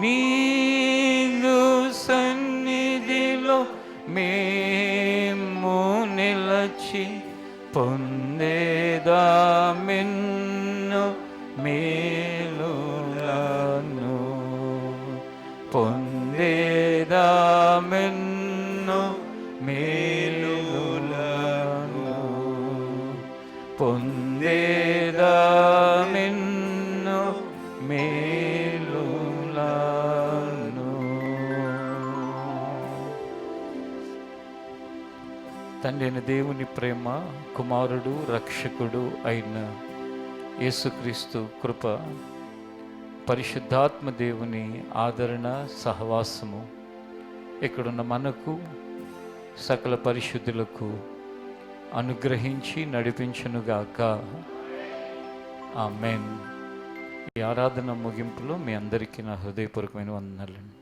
నీదు సన్నిధిలో మేము నిలచి పొందేదామెన్నో మేలులను పొందేదామెన్నో మేలులను పొందేదామెన్నో మేలులను. తండ్రి అయిన దేవుని ప్రేమ, కుమారుడు రక్షకుడు అయిన యేసుక్రీస్తు కృప, పరిశుద్ధాత్మ దేవుని ఆదరణ సహవాసము ఇక్కడున్న మనకు సకల పరిశుద్ధులకు అనుగ్రహించి నడిపించునుగాక. ఆమేన్. ఈ ఆరాధన ముగింపులో మీ అందరికీ నా హృదయపూర్వకమైన వందనాలండి.